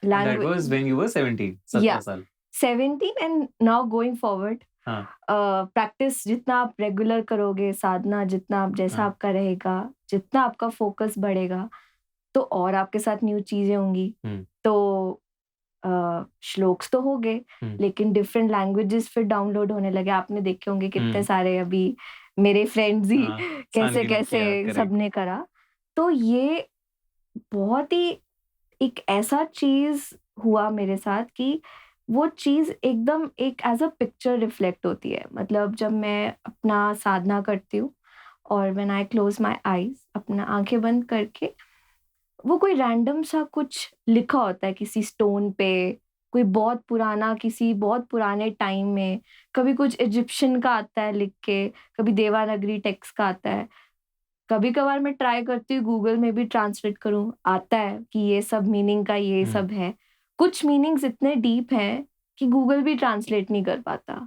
That was when you were 17, 17 साल। 17 and now going forward, practice जितना आप रेगुलर करोगे, साधना जितना आप जैसा आपका रहेगा, जितना आपका फोकस बढ़ेगा, तो और आपके साथ न्यू चीजें होंगी। तो श्लोक्स तो हो गए, लेकिन डिफरेंट लैंग्वेजेस फिर डाउनलोड होने लगे। आपने देखे होंगे कितने सारे, अभी मेरे फ्रेंड्स ही कैसे कैसे सबने करा। तो ये बहुत ही एक ऐसा चीज हुआ मेरे साथ कि वो चीज एकदम एक एज अ पिक्चर रिफ्लेक्ट होती है। मतलब जब मैं अपना साधना करती हूँ और when I close my eyes, अपना आंखें बंद करके, वो कोई रैंडम सा कुछ लिखा होता है किसी स्टोन पे, कोई बहुत पुराना, किसी बहुत पुराने टाइम में, कभी कुछ इजिप्शियन का आता है लिख के, कभी देवनागरी टेक्स्ट का आता है। कभी कभार मैं ट्राई करती हूँ गूगल में भी ट्रांसलेट करूँ, आता है कि ये सब मीनिंग का ये सब है। कुछ मीनिंग्स इतने डीप हैं कि गूगल भी ट्रांसलेट नहीं कर पाता,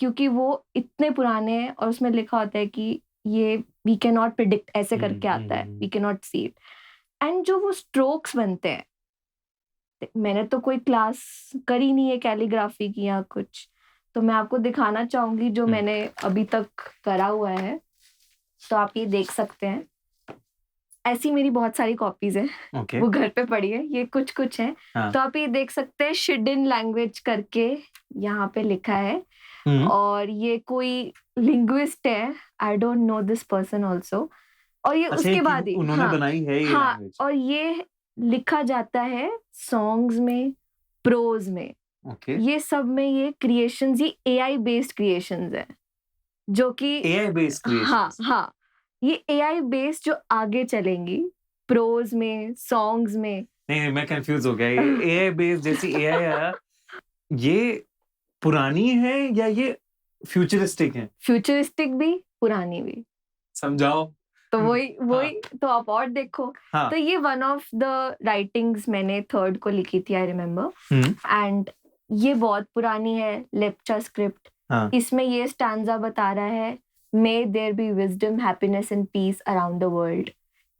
क्योंकि वो इतने पुराने हैं और उसमें लिखा होता है कि ये वी कैन नॉट प्रिडिक्ट, ऐसे करके आता है, we can not see it. And जो वो स्ट्रोक्स बनते हैं, मैंने तो कोई क्लास करी नहीं है कैलीग्राफी की या कुछ, तो मैं आपको दिखाना चाहूंगी जो मैंने अभी तक करा हुआ है। तो आप ये देख सकते हैं, ऐसी मेरी बहुत सारी कॉपीज हैं, वो घर पे पड़ी है, ये कुछ कुछ है। तो आप ये देख सकते हैं, शिडिन लैंग्वेज करके यहाँ पे लिखा है, और ये कोई लिंग्विस्ट है, I don't know this person also. और ये उसके बाद ही उन्होंने बनाई है ये लैंग्वेज। और ये लिखा जाता है सॉन्ग्स में, प्रोज में, ये सब में ये क्रिएशंस, ये एआई बेस्ड क्रिएशंस है, जो कि एआई बेस्ड क्रिएशंस। हाँ, ये एआई बेस्ड जो आगे चलेंगी प्रोज में, सॉन्ग्स में। नहीं, मैं कंफ्यूज हो गया। ये एआई बेस्ड जैसी एआई है, ये पुरानी है या ये फ्यूचरिस्टिक है? फ्यूचरिस्टिक भी, पुरानी भी। समझाओ। तो वही तो आप और देखो। तो ये वन ऑफ द राइटिंग्स मैंने 3rd को लिखी थी, आई रिमेम्बर। एंड ये बहुत पुरानी है, लेप्चा स्क्रिप्ट। इसमें ये स्टैंजा बता रहा है, may there be wisdom, happiness and peace around the world.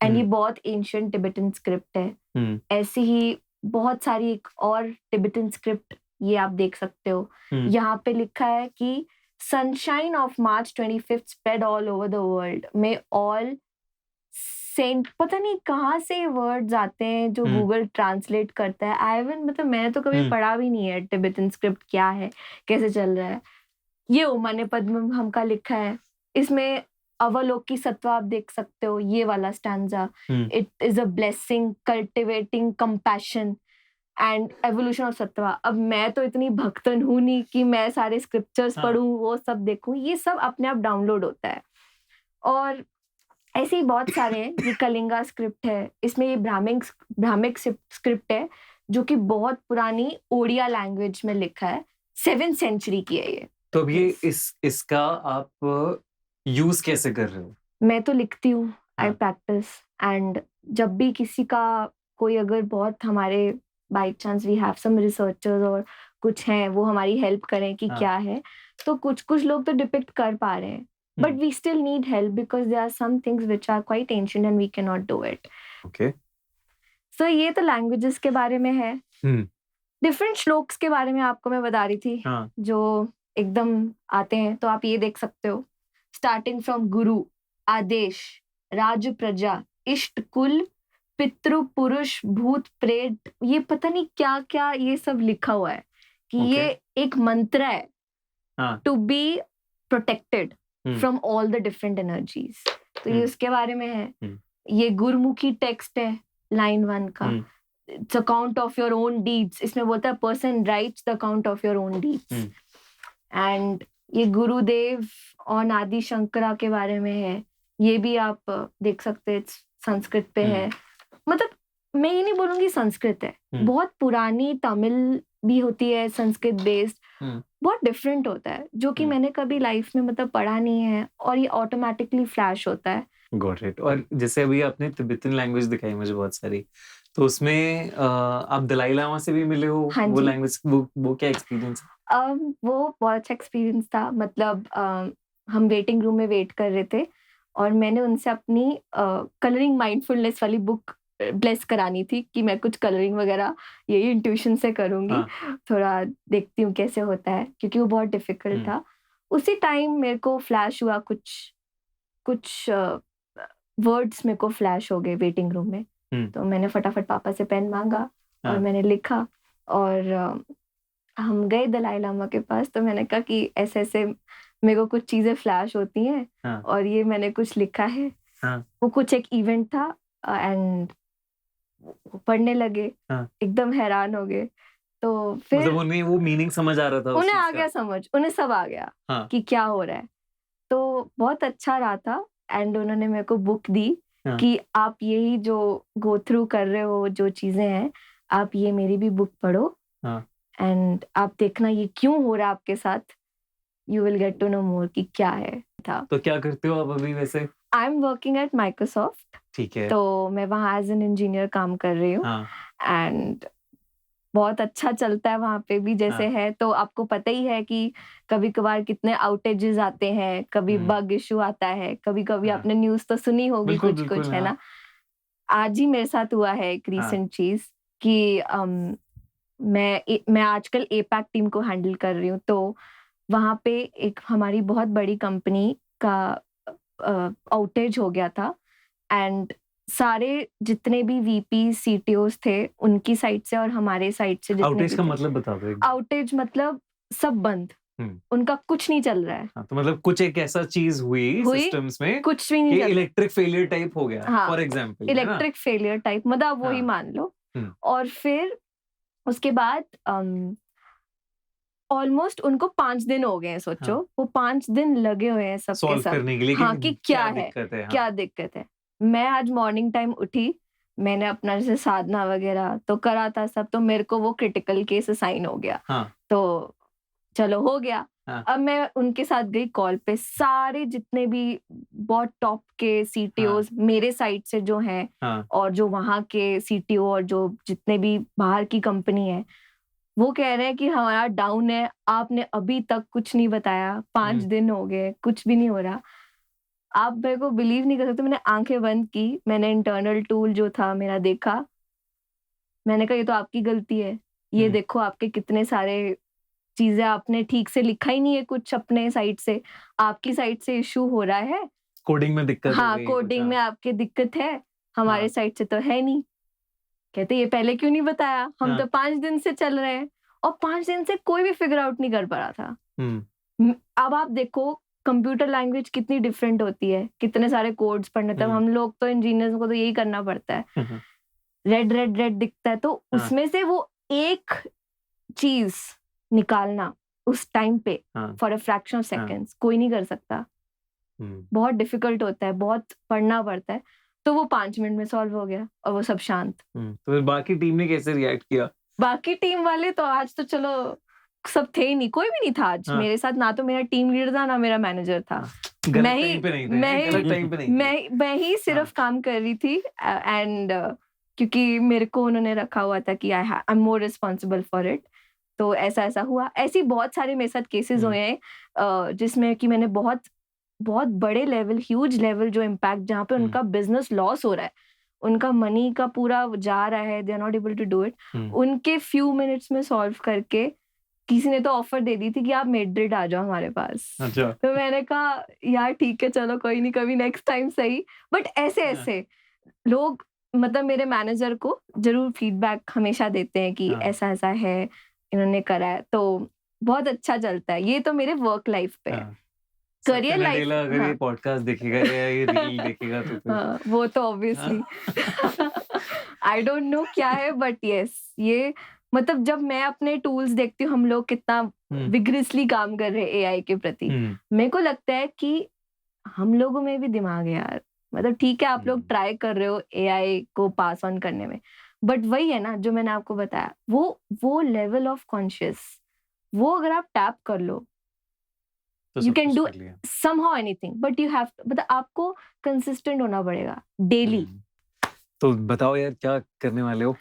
And ये बहुत एंशिएंट टिबेटन स्क्रिप्ट है। ऐसी ही बहुत सारी एक और टिबेटन स्क्रिप्ट ये आप देख सकते हो। यहाँ पे लिखा है कि sunshine of March 25th spread all over the world. May all saint, पता नहीं कहाँ से वर्ड्स आते हैं जो गूगल ट्रांसलेट करता है। आई इवन मतलब मैंने तो कभी पढ़ा भी नहीं है टिबेटन स्क्रिप्ट क्या है, कैसे चल रहा है। ये ओमाने पद्मम हमका लिखा है, इसमें अवलोकी सत्व आप देख सकते हो, ये वाला stanza, it is a blessing cultivating compassion and evolution of sattva. अब मैं तो इतनी भक्तन हूं नहीं कि मैं सारे स्क्रिप्चर्स पढूं, वो सब देखूं, ये सब अपने आप डाउनलोड होता है। और ऐसे ही बहुत सारे हैं। ये कलिंगा स्क्रिप्ट है, इसमें ये ब्राह्मिक स्क्रिप्ट है जो कि बहुत पुरानी ओडिया लैंग्वेज में लिखा है, 7th सेंचुरी की है ये। तो अब ये इसका आप यूज कैसे कर रहे हो? मैं तो लिखती हूँ, आई प्रैक्टिस, एंड जब भी किसी का कोई अगर बहुत हमारे by chance we have some researchers और कुछ हैं वो हमारी हेल्प करें कि क्या है, तो कुछ लोग तो डिपिक्ट कर पा रहे हैं, but we still need help because there are some things which are quite ancient and we can not do it. Okay, so ये तो लैंग्वेजेस के बारे में है। डिफरेंट श्लोक्स के बारे में आपको मैं बता रही थी, जो एकदम आते हैं, तो आप ये देख सकते हो, स्टार्टिंग फ्रॉम गुरु, आदेश, राज प्रजा, इष्ट कुल, पितृ पुरुष, भूत प्रेत, ये पता नहीं क्या क्या ये सब लिखा हुआ है कि ये एक मंत्र है to be protected from all the different energies. तो ये उसके बारे में है। ये गुरमुखी टेक्स्ट है, लाइन 1 का, it's account of your own deeds. इसमें बोलता है person rights the account of your own deeds. And ये गुरुदेव और आदि शंकरा के बारे में है, ये भी आप देख सकते हैं, संस्कृत पे है। मतलब मैं ये नहीं बोलूंगी संस्कृत है, बहुत पुरानी तमिल भी होती है संस्कृत बेस्ड, बहुत डिफरेंट होता है जो कि मैंने कभी लाइफ में मतलब पढ़ा नहीं है और ये ऑटोमेटिकली फ्लैश होता है। Got it. और जैसे अभी आपने तिब्बतन लैंग्वेज दिखाई मुझे बहुत सारी, तो उसमें आप दलाई लामा से भी मिले हो? हाँ वो जी। लैंग्वेज वो क्या एक्सपीरियंस? वो बहुत अच्छा एक्सपीरियंस था। मतलब हम वेटिंग रूम में वेट कर रहे थे और मैंने उनसे अपनी कलरिंग माइंडफुलनेस वाली बुक ब्लेस करानी थी कि मैं कुछ कलरिंग वगैरह यही इंट्यूशन से करूंगी, थोड़ा देखती हूँ कैसे होता है, क्योंकि वो बहुत डिफिकल्ट था। उसी टाइम मेरे को फ्लैश हुआ, कुछ वर्ड्स मेरे को फ्लैश हो गए वेटिंग रूम में। तो मैंने फटाफट पापा से पेन मांगा और मैंने लिखा और हम गए दलाई लामा के पास। तो मैंने कहा कि ऐसे ऐसे मेरे को कुछ चीजें फ्लैश होती हैं और ये मैंने कुछ लिखा है। वो कुछ एक इवेंट था एंड पढ़ने लगे, एकदम हैरान हो गए। तो फिर मतलब उन्हें वो मीनिंग समझ आ रहा था? उन्हें आ गया समझ, उन्हें सब आ गया कि क्या हो रहा है। तो बहुत अच्छा रहा था एंड उन्होंने मेरे को बुक दी कि आप यही जो गो थ्रू कर रहे हो, जो चीजें हैं, आप ये मेरी भी बुक पढ़ो एंड आप देखना ये क्यों हो रहा है आपके साथ, you will get to know more कि क्या है था। तो क्या करते हो आप अभी वैसे? I am working at Microsoft. ठीक है। तो मैं वहाँ एज एन इंजीनियर काम कर रही हूँ एंड बहुत अच्छा चलता है वहाँ पे भी। जैसे है तो आपको पता ही है कि कभी कभार कितने आउटेजेस आते हैं, कभी बग इशू आता है, कभी कभी आपने न्यूज़ तो सुनी होगी कुछ है ना। आज ही मेरे साथ हुआ है एक रीसेंट चीज कि मैं आजकल एपैक टीम को हैंडल कर रही हूँ। तो वहाँ पे एक हमारी बहुत बड़ी कंपनी का आउटेज हो गया था एंड सारे जितने भी वीपी सीटीओस थे उनकी साइड से और हमारे साइड से जितने आउटेज का मतलब बता दो। आउटेज मतलब सब बंद, उनका कुछ नहीं चल रहा है। तो मतलब कुछ एक ऐसा चीज हुई सिस्टम्स में, कुछ भी नहीं, इलेक्ट्रिक फेलियर टाइप हो गया for example, electric failure type, मतलब वो ही मान लो। और फिर उसके बाद ऑलमोस्ट उनको 5 दिन हो गए हैं, सोचो वो 5 दिन लगे हुए हैं सबके साथ करने के लिए कि क्या है, क्या दिक्कत है। मैं आज मॉर्निंग टाइम उठी, मैंने अपना जैसे साधना वगैरह तो करा था सब, तो मेरे को वो क्रिटिकल केस असाइन हो गया। तो चलो हो गया। अब मैं उनके साथ गई कॉल पे, सारे जितने भी बहुत टॉप के सीटीओस मेरे साइड से जो हैं और जो वहाँ के सीटीओ और जो जितने भी बाहर की कंपनी है, वो कह रहे हैं कि हमारा डाउन है, आपने अभी तक कुछ नहीं बताया, 5 दिन हो गए कुछ भी नहीं हो रहा। आप मेरे को बिलीव नहीं कर सकते, मैंने आंखें बंद की, मैंने इंटरनल टूल जो था मेरा देखा, मैंने कहा ये तो आपकी गलती है, ये देखो आपके कितने सारे चीजें आपने ठीक से लिखा ही नहीं है, कुछ अपने साइड से, आपकी साइड से इशू हो रहा है, कोडिंग में दिक्कत। हाँ कोडिंग में आपके दिक्कत है, हमारे साइड से तो है नहीं। कहते ये पहले क्यों नहीं बताया, हम तो 5 दिन से चल रहे हैं और 5 दिन से कोई भी फिगर आउट नहीं कर पा रहा था। अब आप देखो कंप्यूटर लैंग्वेज कितनी डिफरेंट होती है, कितने सारे कोड्स पढ़ने, तब हम लोग तो इंजीनियर्स को तो यही करना पड़ता है, रेड रेड रेड दिखता है, तो उसमें से वो एक चीज निकालना उस टाइम पे for a fraction of seconds कोई नहीं कर सकता, बहुत डिफिकल्ट होता है, बहुत पढ़ना पड़ता है। तो वो 5 मिनट में सॉल्व हो गया और वो सब शांत। तो फिर बाकी टीम ने कैसे रिएक्ट किया? बाकी टीम वाले तो आज तो चलो सब थे ही नहीं, कोई भी नहीं था आज मेरे साथ, ना तो मेरा टीम लीडर था ना मेरा मैनेजर था। मैं ही सिर्फ काम कर रही थी एंड क्योंकि मेरे को उन्होंने रखा हुआ था कि I am more responsible for it. तो ऐसा हुआ। ऐसी बहुत सारे मेरे साथ केसेस हुए हैं जिसमें कि मैंने बहुत बहुत बड़े लेवल, ह्यूज लेवल जो इम्पैक्ट, जहाँ पे उनका बिजनेस लॉस हो रहा है, उनका मनी का पूरा जा रहा है, they are not able to do it, उनके फ्यू मिनट्स में सॉल्व करके किसी ने तो ऑफर दे दी थी कि आप मैड्रिड आ जाओ हमारे पास। अच्छा। तो मैंने कहा यार ठीक है चलो कोई नहीं, कभी नेक्स्ट टाइम सही। बट ऐसे लोग मतलब मेरे मैनेजर को जरूर फीडबैक हमेशा देते हैं कि ऐसा है, इन्होंने करा है, तो बहुत अच्छा चलता है। ये तो मेरे वर्क लाइफ पे है। करियर लाइफ अगर ये पॉडकास्ट देखेगा या ये रील देखेगा तो वो तो ऑब्वियसली आई डोंट नो क्या है, बट यस ये मतलब जब मैं अपने टूल्स देखती हूँ, हम लोग कितना विग्रेसली काम कर रहे हैं एआई के प्रति, मेरे को लगता है कि हम लोगों में भी दिमाग है यार। मतलब ठीक है आप लोग ट्राई कर रहे हो एआई को पास ऑन करने में, बट वही है ना जो मैंने आपको बताया, वो लेवल ऑफ कॉन्शियस, वो अगर आप टैप कर लो, तो यू सब कैन कुछ डू कर लिया। somehow anything, but you have to, मतलब आपको कंसिस्टेंट होना पड़ेगा डेली। तो बताओ यार क्या करने वाले हो?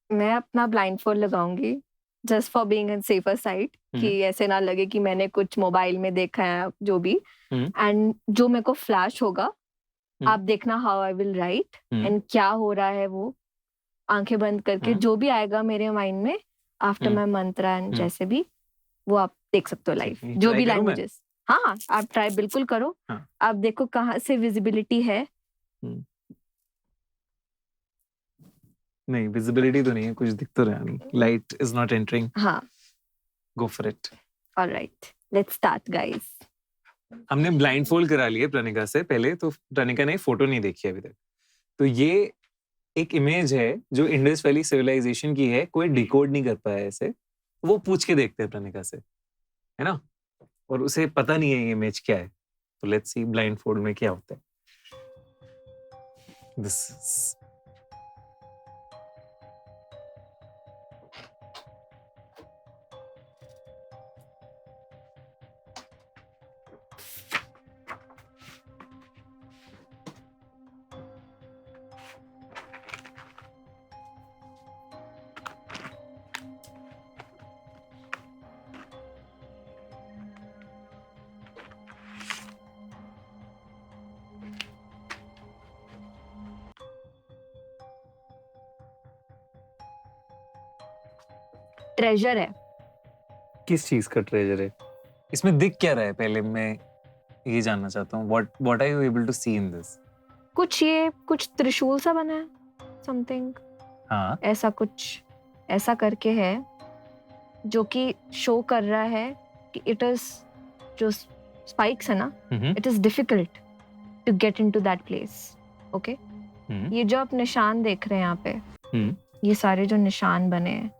मैं अपना ब्लाइंड फोल्ड लगाऊंगी just for being on safer side, कि ऐसे ना लगे कि मैंने कुछ मोबाइल में देखा है जो भी, एंड जो मेरे को फ्लैश होगा आप देखना how I will write and क्या हो रहा है, वो आंखें बंद करके जो भी आएगा मेरे माइंड में आफ्टर माय मंत्रा एंड जैसे भी, वो आप देख सकते हो लाइव, जो भी लैंग्वेजेस। हाँ आप ट्राई बिल्कुल करो। आप देखो कहाँ से विजिबिलिटी है। नहीं, विजिबिलिटी तो नहीं है, कुछ दिख तो रहा नहीं, लाइट इज नॉट एंटरिंग। हाँ, go for it. Alright, let's start guys. हमने ब्लाइंड फोल्ड करा लिए प्रणिका से पहले, तो प्रणिका ने फोटो नहीं देखी अभी तक। तो ये एक इमेज है जो इंडस वैली सिविलाइजेशन की है, कोई डिकोड नहीं कर पाया ऐसे, वो पूछ के देखते हैं प्रणिका से, है ना, और उसे पता नहीं है ये इमेज क्या है। तो लेट्स सी ब्लाइंड फोल्ड में क्या होता है। दिस ट्रेजर है। किस चीज का ट्रेजर है? इसमें दिख क्या रहा है, पहले मैं ये जानना चाहता हूँ। What are you able to see in this? कुछ त्रिशूल सा बना है, समथिंग। हाँ, ऐसा कुछ ऐसा करके है जो कि शो कर रहा है कि इट इज, जो स्पाइक्स है ना, it is difficult to get into that place. Okay, ये जो आप निशान देख रहे हैं यहाँ पे, ये सारे जो निशान बने हैं,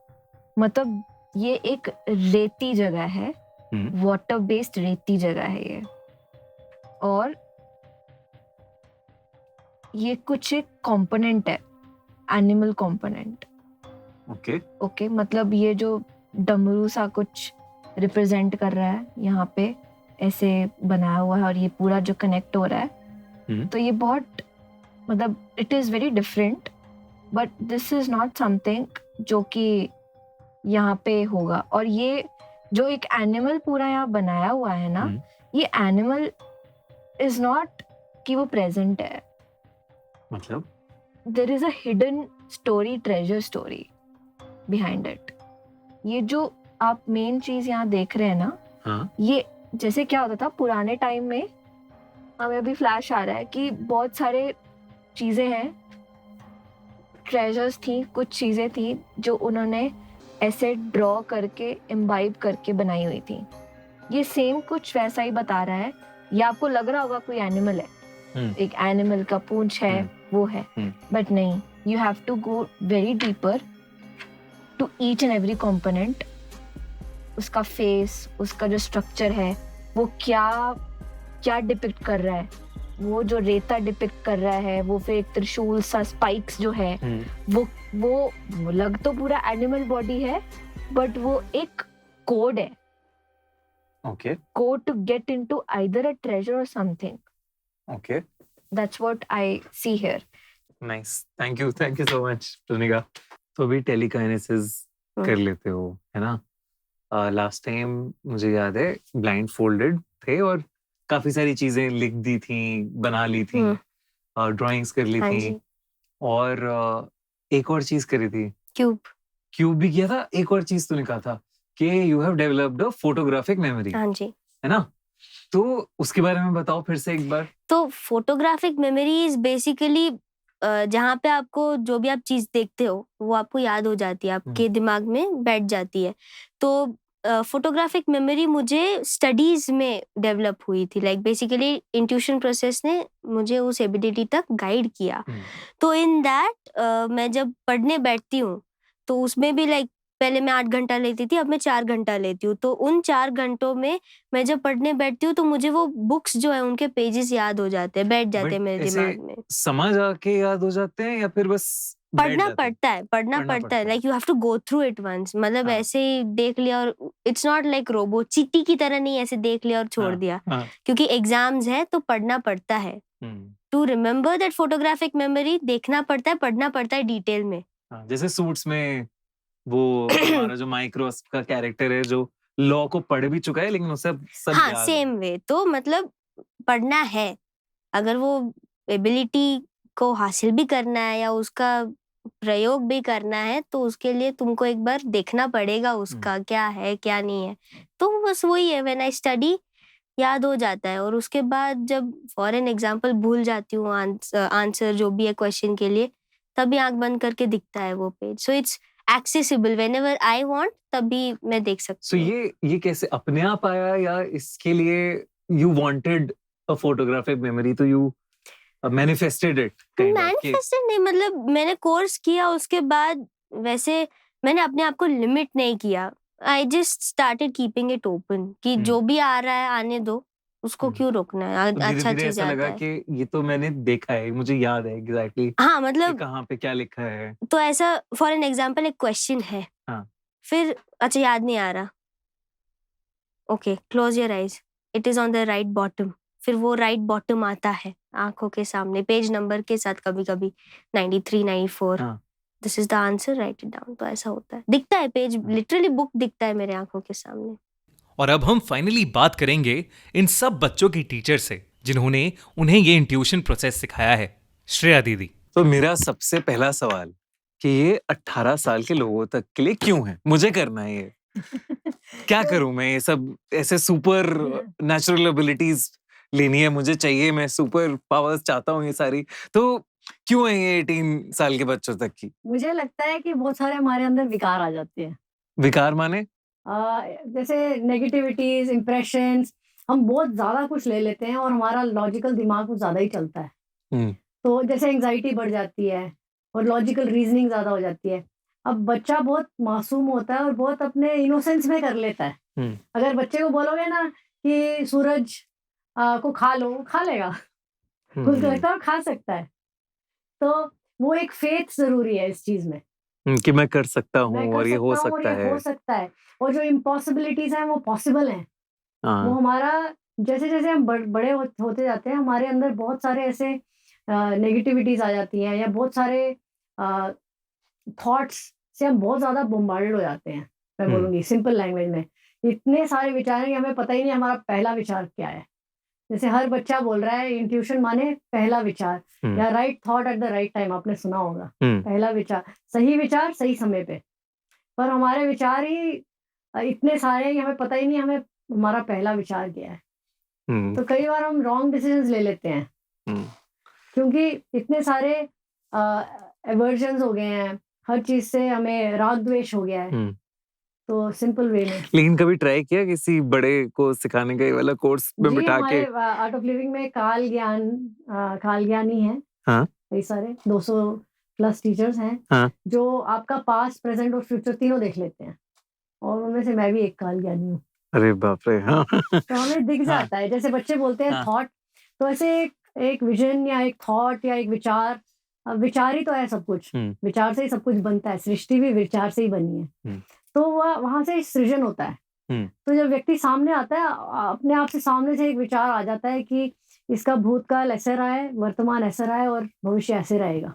मतलब ये एक रेती जगह है, वाटर बेस्ड रेती जगह है ये, और ये कुछ एक कंपोनेंट है, एनिमल कंपोनेंट। ओके, मतलब ये जो डमरू सा कुछ रिप्रेजेंट कर रहा है यहाँ पे, ऐसे बनाया हुआ है, और ये पूरा जो कनेक्ट हो रहा है, तो ये बहुत, मतलब it is very different, but this is not something जो कि यहाँ पे होगा। और ये जो एक एनिमल पूरा यहाँ बनाया हुआ है ना, ये एनिमल इज नॉट कि वो प्रेजेंट है, मतलब there is a hidden story, treasure story behind it. ये जो आप मेन चीज यहाँ देख रहे हैं ना, ये जैसे क्या होता था पुराने टाइम में, हमें अभी फ्लैश आ रहा है कि बहुत सारे चीजें हैं, ट्रेजर्स थी, कुछ चीजें थी जो उन्होंने ऐसे ड्रॉ करके इम्बाइब करके बनाई हुई थी। ये सेम कुछ वैसा ही बता रहा है। ये आपको लग रहा होगा कोई एनिमल है, एक एनिमल का पूंछ है, वो है, बट नहीं, you have to go very deeper to each and every component. उसका फेस, उसका जो स्ट्रक्चर है, वो क्या डिपिक्ट कर रहा है, वो जो रेता डिपिक्ट कर रहा है, वो फिर एक त्रिशूल सा स्पाइक्स जो है, वो लग तो पूरा एनिमल बॉडी है, बट वो एक कोड है। Okay, code to get into either a treasure or something. Okay, that's what I see here. Nice, thank you so much Pranika. तो अभी टेलीकाइनेसिस कर लेते हो, है ना? लास्ट टाइम मुझे याद है ब्लाइंड फोल्डेड थे और काफी सारी चीजें लिख दी थी, बना ली थी, ड्राइंग्स कर ली थी, और एक और चीज करी थी, क्यूब भी किया था। एक और चीज तूने कहा था कि you have developed a photographic memory, हाँ जी, है ना? तो उसके बारे में बताओ फिर से एक बार। तो फोटोग्राफिक मेमोरी इज बेसिकली जहाँ पे आपको जो भी आप चीज देखते हो वो आपको याद हो जाती है, आपके दिमाग में बैठ जाती है। तो फोटोग्राफिक मेमोरी मुझे स्टडीज में डेवलप हुई थी, लाइक बेसिकली इंट्यूशन प्रोसेस ने मुझे उस एबिलिटी तक गाइड किया। तो इन दैट मैं जब पढ़ने बैठती हूँ तो उसमें भी लाइक पहले मैं 8 घंटा लेती थी, अब मैं 4 घंटा लेती हूँ। तो उन 4 घंटों में मैं जब पढ़ने बैठती हूँ तो मुझे वो बुक्स जो है उनके पेजेस याद हो जाते हैं, बैठ जाते हैं मेरे दिमाग में। समझ आके याद हो जाते हैं या फिर बस पढ़ना पड़ता है like you have to go through it once, मतलब हाँ। ऐसे ही देख लिया और इट्स नॉट लाइक रोबो चीटी की तरह नहीं ऐसे देख लिया और छोड़ दिया, क्योंकि एग्जाम्स है तो पढ़ना पड़ता है। To remember that photographic memory देखना पड़ता है, पढ़ना पड़ता है डिटेल में। जैसे सूट्स में वो हमारा जो माइक रॉस का कैरेक्टर है जो लॉ को पढ़ भी चुका है लेकिन उसे सब हाँ याद है। सेम वे, तो मतलब पढ़ना है, अगर वो एबिलिटी को हासिल भी करना है या उसका प्रयोग भी करना है तो उसके लिए तुमको एक बार देखना पड़ेगा उसका क्या है क्या नहीं है। तो बस वही है, व्हेन आई स्टडी याद हो जाता है और उसके बाद जब फॉर एन एग्जांपल भूल जाती हूँ आंसर जो भी है क्वेश्चन के लिए, तभी आंख बंद करके दिखता है वो page. So it's accessible whenever I want, तभी मैं देख सकती सो हूँ। ये कैसे अपने आप आया या इसके लिए you wanted a photographic memory तो यू मैनिफेस्टेड इट? मैनिफेस्टेड नहीं, मतलब मैंने कोर्स किया उसके बाद वैसे मैंने अपने आप को लिमिट नहीं किया। I just started keeping it open कि जो भी आ रहा है आने दो, उसको क्यों रोकना है, अच्छा चीज ऐसा आता लगा है। कि ये तो मैंने देखा है, मुझे याद है एग्जैक्टली हाँ मतलब कहाँ पे क्या लिखा है। तो ऐसा फॉर एन एग्जांपल एक क्वेश्चन है, हाँ। फिर अच्छा याद नहीं आ रहा, okay close your eyes, it is on the right bottom, फिर वो राइट बॉटम आता है आंखों के सामने पेज नंबर के साथ, कभी कभी 93 94, this is the answer, right it down. तो ऐसा होता है, दिखता है पेज, लिटरली बुक दिखता है मेरे आंखों के सामने। और अब हम फाइनली बात करेंगे इन सब बच्चों की टीचर से जिन्होंने उन्हें ये इंट्यूशन प्रोसेस सिखाया है, श्रेया दीदी। तो मेरा सबसे पहला सवाल कि ये 18 साल के लोगों तक के लिए क्यों है, मुझे करना है ये क्या करूं मैं, ये सब ऐसे सुपर नेचुरल एबिलिटीज लेनी है, मुझे चाहिए, मैं सुपर पावर्स चाहता हूँ ये सारी, तो क्यों है ये 18 साल के बच्चों तक की? मुझे लगता है कि बहुत सारे हमारे अंदर विकार आ जाते हैं। विकार माने? जैसे नेगेटिविटीज, इंप्रेशंस, हम बहुत ज्यादा कुछ ले लेते हैं और हमारा लॉजिकल दिमाग कुछ ज्यादा ही चलता है। तो जैसे एंजाइटी बढ़ जाती है और लॉजिकल रीजनिंग ज्यादा हो जाती है। अब बच्चा बहुत मासूम होता है और बहुत अपने इनोसेंस में कर लेता है। अगर बच्चे को बोलोगे ना कि सूरज को खा लो, खा लेगा, उसको लगता है खा सकता है। तो वो एक फेथ जरूरी है इस चीज में कि मैं कर सकता हूँ और ये हो सकता है। हो सकता है, और जो इम्पॉसिबिलिटीज हैं वो पॉसिबल हैं। वो हमारा जैसे जैसे हम बड़े होते जाते हैं, हमारे अंदर बहुत सारे ऐसे नेगेटिविटीज आ जाती हैं या बहुत सारे थॉट्स से हम बहुत ज्यादा बोmbarded हो जाते हैं। मैं बोलूंगी सिंपल लैंग्वेज में, इतने सारे विचार हैं कि हमें पता ही नहीं हमारा पहला विचार क्या है। जैसे हर बच्चा बोल रहा है इंट्यूशन माने पहला विचार या right thought at the right time, आपने सुना होगा। पहला विचार, सही विचार सही समय पे, पर हमारे विचार ही इतने सारे हैं कि हमें पता ही नहीं हमें हमारा पहला विचार क्या है। तो कई बार हम रॉन्ग डिसीजंस ले लेते हैं क्योंकि इतने सारे एवर्जन्स हो गए हैं, हर चीज से हमें राग द्वेष हो गया है। तो सिंपल वे में। लेकिन कभी ट्राई किया किसी बड़े को सिखाने का ये वाला कोर्स में बिठा के? आर्ट ऑफ लिविंग में काल ज्ञानी है। हाँ? कई सारे 200 प्लस टीचर्स हैं। हाँ? जो आपका पास्ट, प्रेजेंट और फ्यूचर तीनों देख लेते हैं, और उनमें से मैं भी एक काल ज्ञानी हूँ। अरे बाप रे। हाँ। तो हमें दिख जाता है, जैसे बच्चे बोलते हैं थॉट, तो ऐसे एक विजन या एक थॉट या एक विचार, विचार ही तो है सब कुछ, विचार से ही सब कुछ बनता है, सृष्टि भी विचार से ही बनी है। तो वहां से सृजन होता है। तो जब व्यक्ति सामने आता है, अपने आप से सामने से एक विचार आ जाता है कि इसका भूतकाल ऐसे रहा है, वर्तमान ऐसा रहा है और भविष्य ऐसे रहेगा।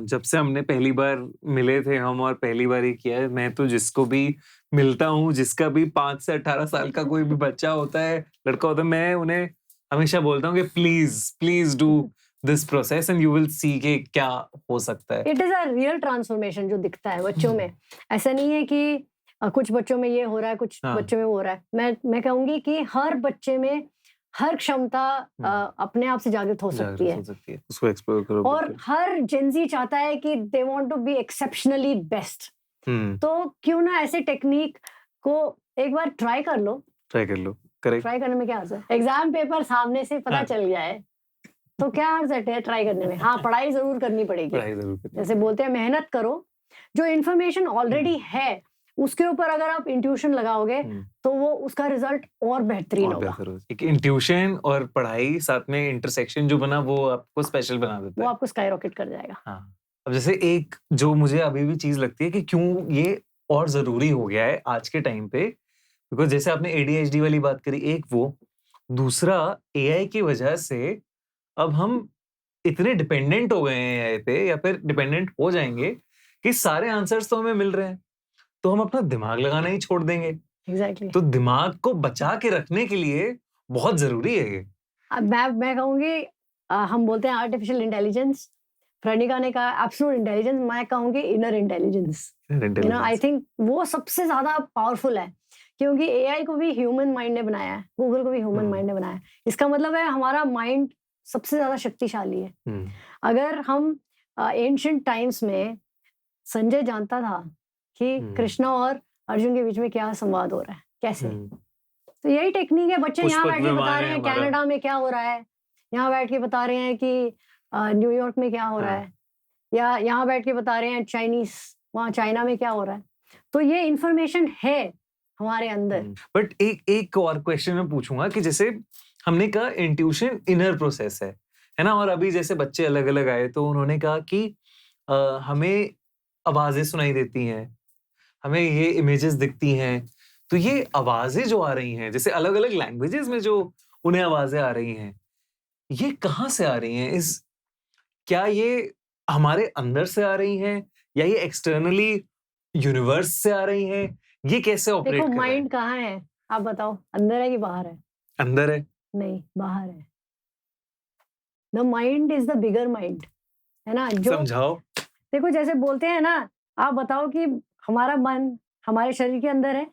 जब से हमने पहली बार मिले थे हम और पहली बार ही किया है, मैं तो जिसको भी मिलता हूँ, जिसका भी 5 से 18 साल का कोई भी बच्चा होता है, लड़का होता है, मैं उन्हें हमेशा बोलता हूँ कि please do this process and you will see कि क्या हो सकता है। It is a real transformation जो दिखता है बच्चों में। ऐसा नहीं है कि कुछ बच्चों में ये हो रहा है, कुछ बच्चों में वो हो रहा है। मैं कहूंगी कि हर बच्चे में हर क्षमता अपने आप से जागृत हो सकती है। उसको एक्सप्लोर करो। और हर जेंजी चाहता है कि they want to be exceptionally best. तो क्यों ना ऐसे टेक्निक को एक बार ट्राई कर लो। करेक्ट। ट्राई करने में क्या अर्थ है? एग्जाम पेपर सामने से पता चल गया है तो क्या अर्थ है ट्राई करने में? हाँ, पढ़ाई जरूर करनी पड़ेगी। जैसे बोलते हैं मेहनत करो, जो इन्फॉर्मेशन ऑलरेडी है उसके ऊपर अगर आप इंट्यूशन लगाओगे तो वो उसका रिजल्ट और बेहतरीन होगा। एक इंट्यूशन और पढ़ाई साथ में इंटरसेक्शन जो बना वो आपको स्पेशल बना देता है, वो आपको स्काई रॉकेट कर जाएगा। हाँ। अब जैसे एक जो मुझे अभी भी चीज लगती है कि क्यों ये और जरूरी हो गया है आज के टाइम पे, बिकॉज जैसे आपने एडीएचडी वाली बात करी, एक वो, दूसरा एआई की वजह से अब हम इतने डिपेंडेंट हो गए हैं एआई पे, या फिर डिपेंडेंट हो जाएंगे कि सारे आंसर्स तो हमें मिल रहे हैं, तो हम अपना दिमाग लगाना ही छोड़ देंगे। एग्जैक्टली। तो दिमाग को बचा के रखने के लिए बहुत जरूरी है ये। अब मैं कहूँगी हम बोलते हैं आर्टिफिशियल इंटेलिजेंस, प्रणिका ने कहा एब्सोल्यूट इंटेलिजेंस, मैं कहूँगी inner intelligence. You know I think वो सबसे ज्यादा पावरफुल है, क्योंकि एआई को भी ह्यूमन माइंड ने बनाया है, गूगल को भी ह्यूमन माइंड ने बनाया है। इसका मतलब है हमारा माइंड सबसे ज्यादा शक्तिशाली है। अगर हम एंशिएंट टाइम्स में संजय जानता था कि कृष्णा और अर्जुन के बीच में क्या संवाद हो रहा है, कैसे, तो यही टेक्निक है। बच्चे यहाँ बैठ के बता रहे हैं कनाडा में क्या हो रहा है, यहाँ बैठ के बता रहे हैं कि न्यूयॉर्क में क्या हो रहा है, या यहाँ बैठ के बता रहे हैं चाइनीज वहाँ चाइना में क्या हो रहा है। तो ये इंफॉर्मेशन है हमारे अंदर। बट एक और क्वेश्चन मैं पूछूंगा कि जैसे हमने कहा इंट्यूशन इनर प्रोसेस है ना, और अभी जैसे बच्चे अलग अलग आए तो उन्होंने कहा कि हमें आवाजें सुनाई देती हैं, हमें ये इमेजेस दिखती हैं, तो ये आवाजें जो आ रही हैं जैसे अलग अलग लैंग्वेजेस में जो उन्हें आवाजें आ रही हैं, ये कहाँ से आ रही हैं? क्या ये हमारे अंदर से आ रही हैं या ये एक्सटर्नली यूनिवर्स से आ रही हैं? ये कैसे ऑपरेट कर रहा है? देखो माइंड कहाँ है आप बताओ, अंदर है कि बाहर है? अंदर है। नहीं, बाहर है। The mind is the bigger mind, है ना? जो समझाओ। देखो जैसे बोलते हैं ना, आप बताओ कि हमारा मन हमारे शरीर के अंदर है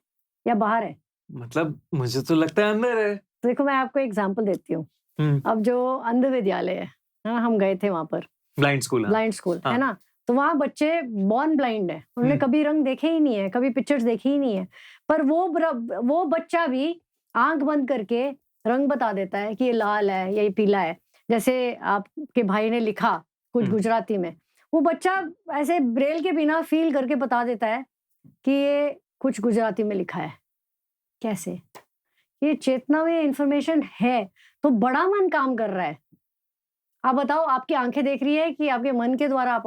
या बाहर है? मतलब मुझे तो लगता है अंदर है। तो देखो मैं आपको एग्जांपल देती हूँ। अब जो अंध विद्यालय है ना, हम गए थे वहां पर, ब्लाइंड स्कूल। ब्लाइंड स्कूल है ना, तो वहाँ बच्चे बॉर्न ब्लाइंड है, उन्होंने कभी रंग देखे ही नहीं है, कभी पिक्चर्स देखी ही नहीं है, पर वो बच्चा भी आंख बंद करके रंग बता देता है कि ये लाल है या ये पीला है। जैसे आपके भाई ने लिखा कुछ गुजराती में, वो बच्चा ऐसे ब्रेल के बिना फील करके बता देता है कि ये कुछ गुजराती में लिखा है। कैसे? ये चेतना में इंफॉर्मेशन है, तो बड़ा मन काम कर रहा है। आप बताओ, आपकी आंखें देख रही है कि आपके मन के द्वारा आप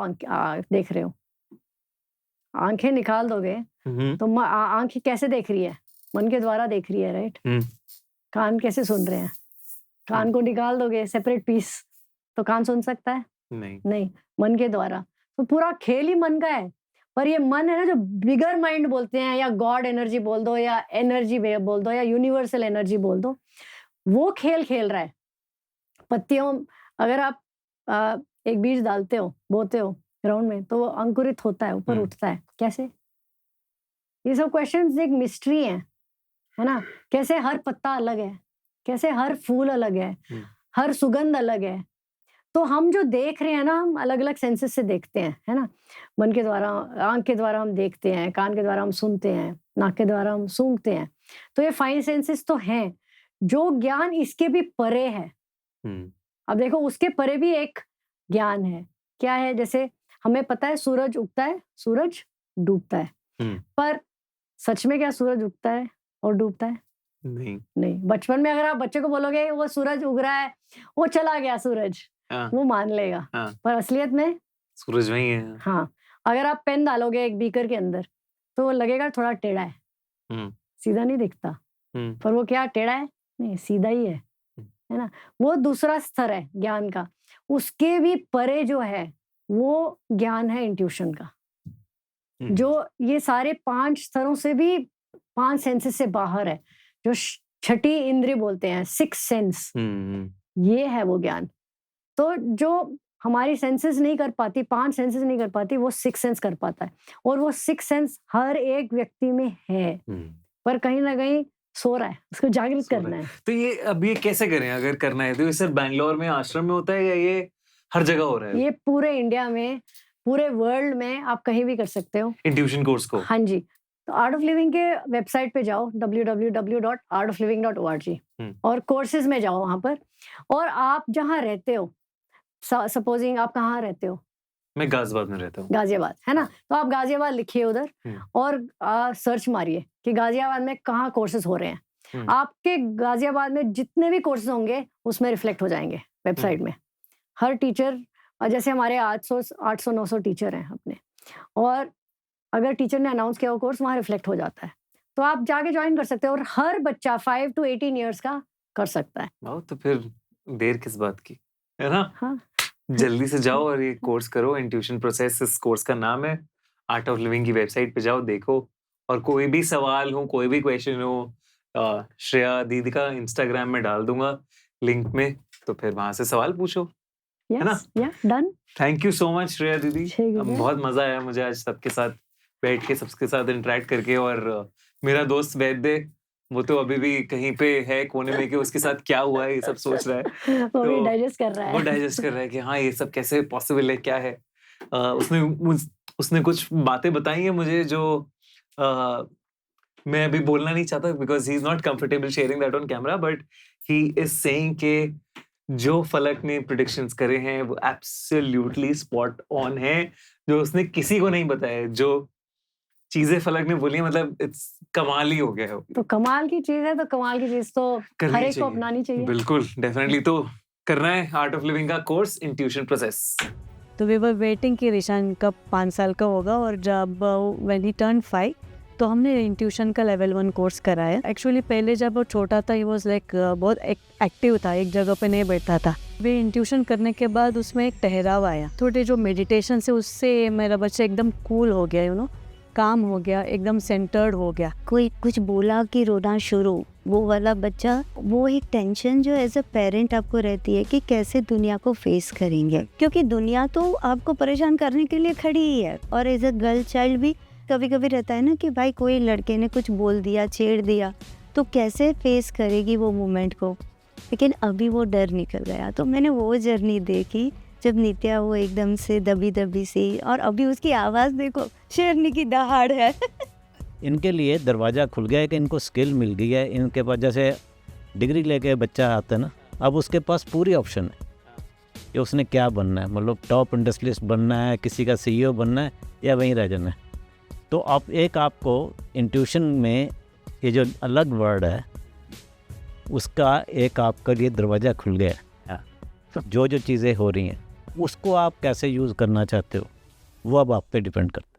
देख रहे हो? आंखें निकाल दोगे तो आंखें कैसे देख रही है? मन के द्वारा देख रही है, राइट? कान कैसे सुन रहे हैं? कान को निकाल दोगे सेपरेट पीस तो कान सुन सकता है? नहीं, मन के द्वारा। तो पूरा खेल ही मन का है। पर ये मन है ना, जो बिगर माइंड बोलते हैं, या गॉड एनर्जी बोल दो, या एनर्जी बोल दो, या यूनिवर्सल एनर्जी बोल दो, वो खेल खेल रहा है। पत्तियों, अगर आप एक बीज डालते हो, बोते हो ग्राउंड में, तो वो अंकुरित होता है, ऊपर उठता है। कैसे? ये सब क्वेश्चंस एक मिस्ट्री है ना? कैसे हर पत्ता अलग है, कैसे हर फूल अलग है, हर सुगंध अलग है। तो हम जो देख रहे हैं ना, हम अलग अलग सेंसेस से देखते हैं, है ना? मन के द्वारा, आंख के द्वारा हम देखते हैं, कान के द्वारा हम सुनते हैं, नाक के द्वारा हम सूंघते हैं। तो ये 5 सेंसेस तो हैं। जो ज्ञान इसके भी परे है। अब देखो, उसके परे भी एक ज्ञान है। क्या है? जैसे हमें पता है सूरज उगता है, सूरज डूबता है, पर सच में क्या सूरज उगता है और डूबता है? नहीं। बचपन में अगर आप बच्चे को बोलोगे वो सूरज उग रहा है, वो चला गया सूरज, वो मान लेगा, पर असलियत में सूरज वही है। हाँ, अगर आप पेन डालोगे एक बीकर के अंदर तो लगेगा थोड़ा टेढ़ा है, सीधा नहीं दिखता, पर वो क्या टेढ़ा है? नहीं, सीधा ही है ना? वो दूसरा स्तर है ज्ञान का। उसके भी परे जो है वो ज्ञान है इंट्यूशन का, जो ये सारे 5 स्तरों से भी, 5 सेंसेस से बाहर है, जो छठी इंद्रिय बोलते हैं, 6 सेंस, ये है वो ज्ञान। तो जो हमारी सेंसेस नहीं कर पाती, 5 सेंसेस नहीं कर पाती, वो 6 सेंस कर पाता है। और वो 6 सेंस हर एक व्यक्ति में है, पर कहीं ना कहीं सो रहा है, उसको जागृत करना है। तो ये अब ये कैसे करें अगर करना है? तो ये सिर्फ बैंगलोर में आश्रम में होता है या ये हर जगह हो रहा है? ये पूरे इंडिया में, पूरे वर्ल्ड में आप कहीं भी कर सकते हो इंट्यूशन कोर्स को। हाँ जी। तो आर्ट ऑफ लिविंग के वेबसाइट पे जाओ, www.artofliving.org, और कोर्सेज में जाओ वहां पर। और आप जहाँ रहते हो, सपोजिंग आप कहाँ रहते हो? मैं गाजियाबाद में रहता हूँ। गाजियाबाद, है ना? तो आप गाजियाबाद लिखिए उधर, और सर्च मारिए कि गाजियाबाद में कहाँ कोर्सेज हो रहे हैं। आपके गाजियाबाद में जितने भी कोर्सेज होंगे उसमें रिफ्लेक्ट हो जाएंगे वेबसाइट में। हर टीचर और जैसे हमारे 800-900 टीचर हैं अपने, और अगर टीचर ने अनाउंस किया वो कोर्स वहाँ रिफ्लेक्ट हो जाता है, तो आप जाके ज्वाइन कर सकते हो, और हर बच्चा 5 to 18 ईयर्स का कर सकता है। वाह, तो फिर देर किस बात की, है ना? हाँ। जल्दी से जाओ और ये कोर्स करो। इंट्यूशन प्रोसेस इस कोर्स का नाम है। आर्ट ऑफ लिविंग की वेबसाइट पे जाओ, देखो, और कोई भी सवाल हो, कोई भी क्वेश्चन हो, श्रेया दीदी का इंस्टाग्राम में डाल दूंगा लिंक में, तो फिर वहां से सवाल पूछो, है ना? या done. Thank you so much Shreya दीदी। ठीक है। बहुत मजा आया मुझे आज सबके साथ बैठ के, सबके साथ इंटरेक्ट करके। और मेरा दोस्त वैद्य, वो तो अभी भी कहीं पे है कोने में कि उसके साथ क्या हुआ है ये सब सोच रहा है। वो भी तो डाइजेस्ट कर रहा है। वो डाइजेस्ट कर रहा है कि हाँ ये सब कैसे पॉसिबल है, क्या है। उसने कुछ बातें बताई हैं मुझे जो मैं अभी बोलना नहीं चाहता, because he is not comfortable sharing that on camera, but he is saying के जो फलक ने प्रेडिक्शंस करे हैं वो एब्सोल्युटली स्पॉट ऑन है, जो उसने किसी को नहीं बताया। जो चीजें फलक ने बोली, मतलब इट्स कमाल ही हो गया है। तो कमाल की चीज है, तो कमाल की चीज तो हर एक को अपनानी चाहिए। बिल्कुल, डेफिनेटली। तो करना है आर्ट ऑफ लिविंग का कोर्स, इंट्यूशन प्रोसेस। तो वी वर वेटिंग कि ईशान कब 5 साल का होगा, और जब व्हेन ही टर्न 5 तो हमने इंट्यूशन का लेवल 1 कोर्स कराया। एक्चुअली पहले जब वो छोटा था, ही वाज लाइक बहुत एक्टिव था, एक जगह पे नहीं बैठता था। वे इंट्यूशन करने के बाद उसमें एक ठहराव आया, थोड़े जो मेडिटेशन से उससे मेरा बच्चा एकदम कूल हो गया, यू नो, काम हो गया, एकदम सेंटर्ड हो गया। कोई कुछ बोला कि रोना शुरू, वो वाला बच्चा, वो एक टेंशन जो एज अ पेरेंट आपको रहती है कि कैसे दुनिया को फेस करेंगे, क्योंकि दुनिया तो आपको परेशान करने के लिए खड़ी ही है। और एज अ गर्ल चाइल्ड भी कभी कभी रहता है ना कि भाई कोई लड़के ने कुछ बोल दिया, छेड़ दिया, तो कैसे फेस करेगी वो मोमेंट को। लेकिन अभी वो डर निकल गया। तो मैंने वो जर्नी देखी जब नित्या वो एकदम से दबी दबी सी, और अभी उसकी आवाज़ देखो, शेरनी की दहाड़ है। इनके लिए दरवाज़ा खुल गया है कि इनको स्किल मिल गई है। इनके पास जैसे डिग्री लेके बच्चा आता है ना, अब उसके पास पूरी ऑप्शन है कि उसने क्या बनना है, मतलब टॉप इंडस्ट्रियलिस्ट बनना है, किसी का CEO बनना है, या वहीं रह जाना है। तो आप एक आपको इंट्यूशन में ये जो अलग वर्ड है उसका एक आपके लिए दरवाज़ा खुल गया है। जो चीज़ें हो रही हैं उसको आप कैसे यूज़ करना चाहते हो वो अब आप पे डिपेंड करता है।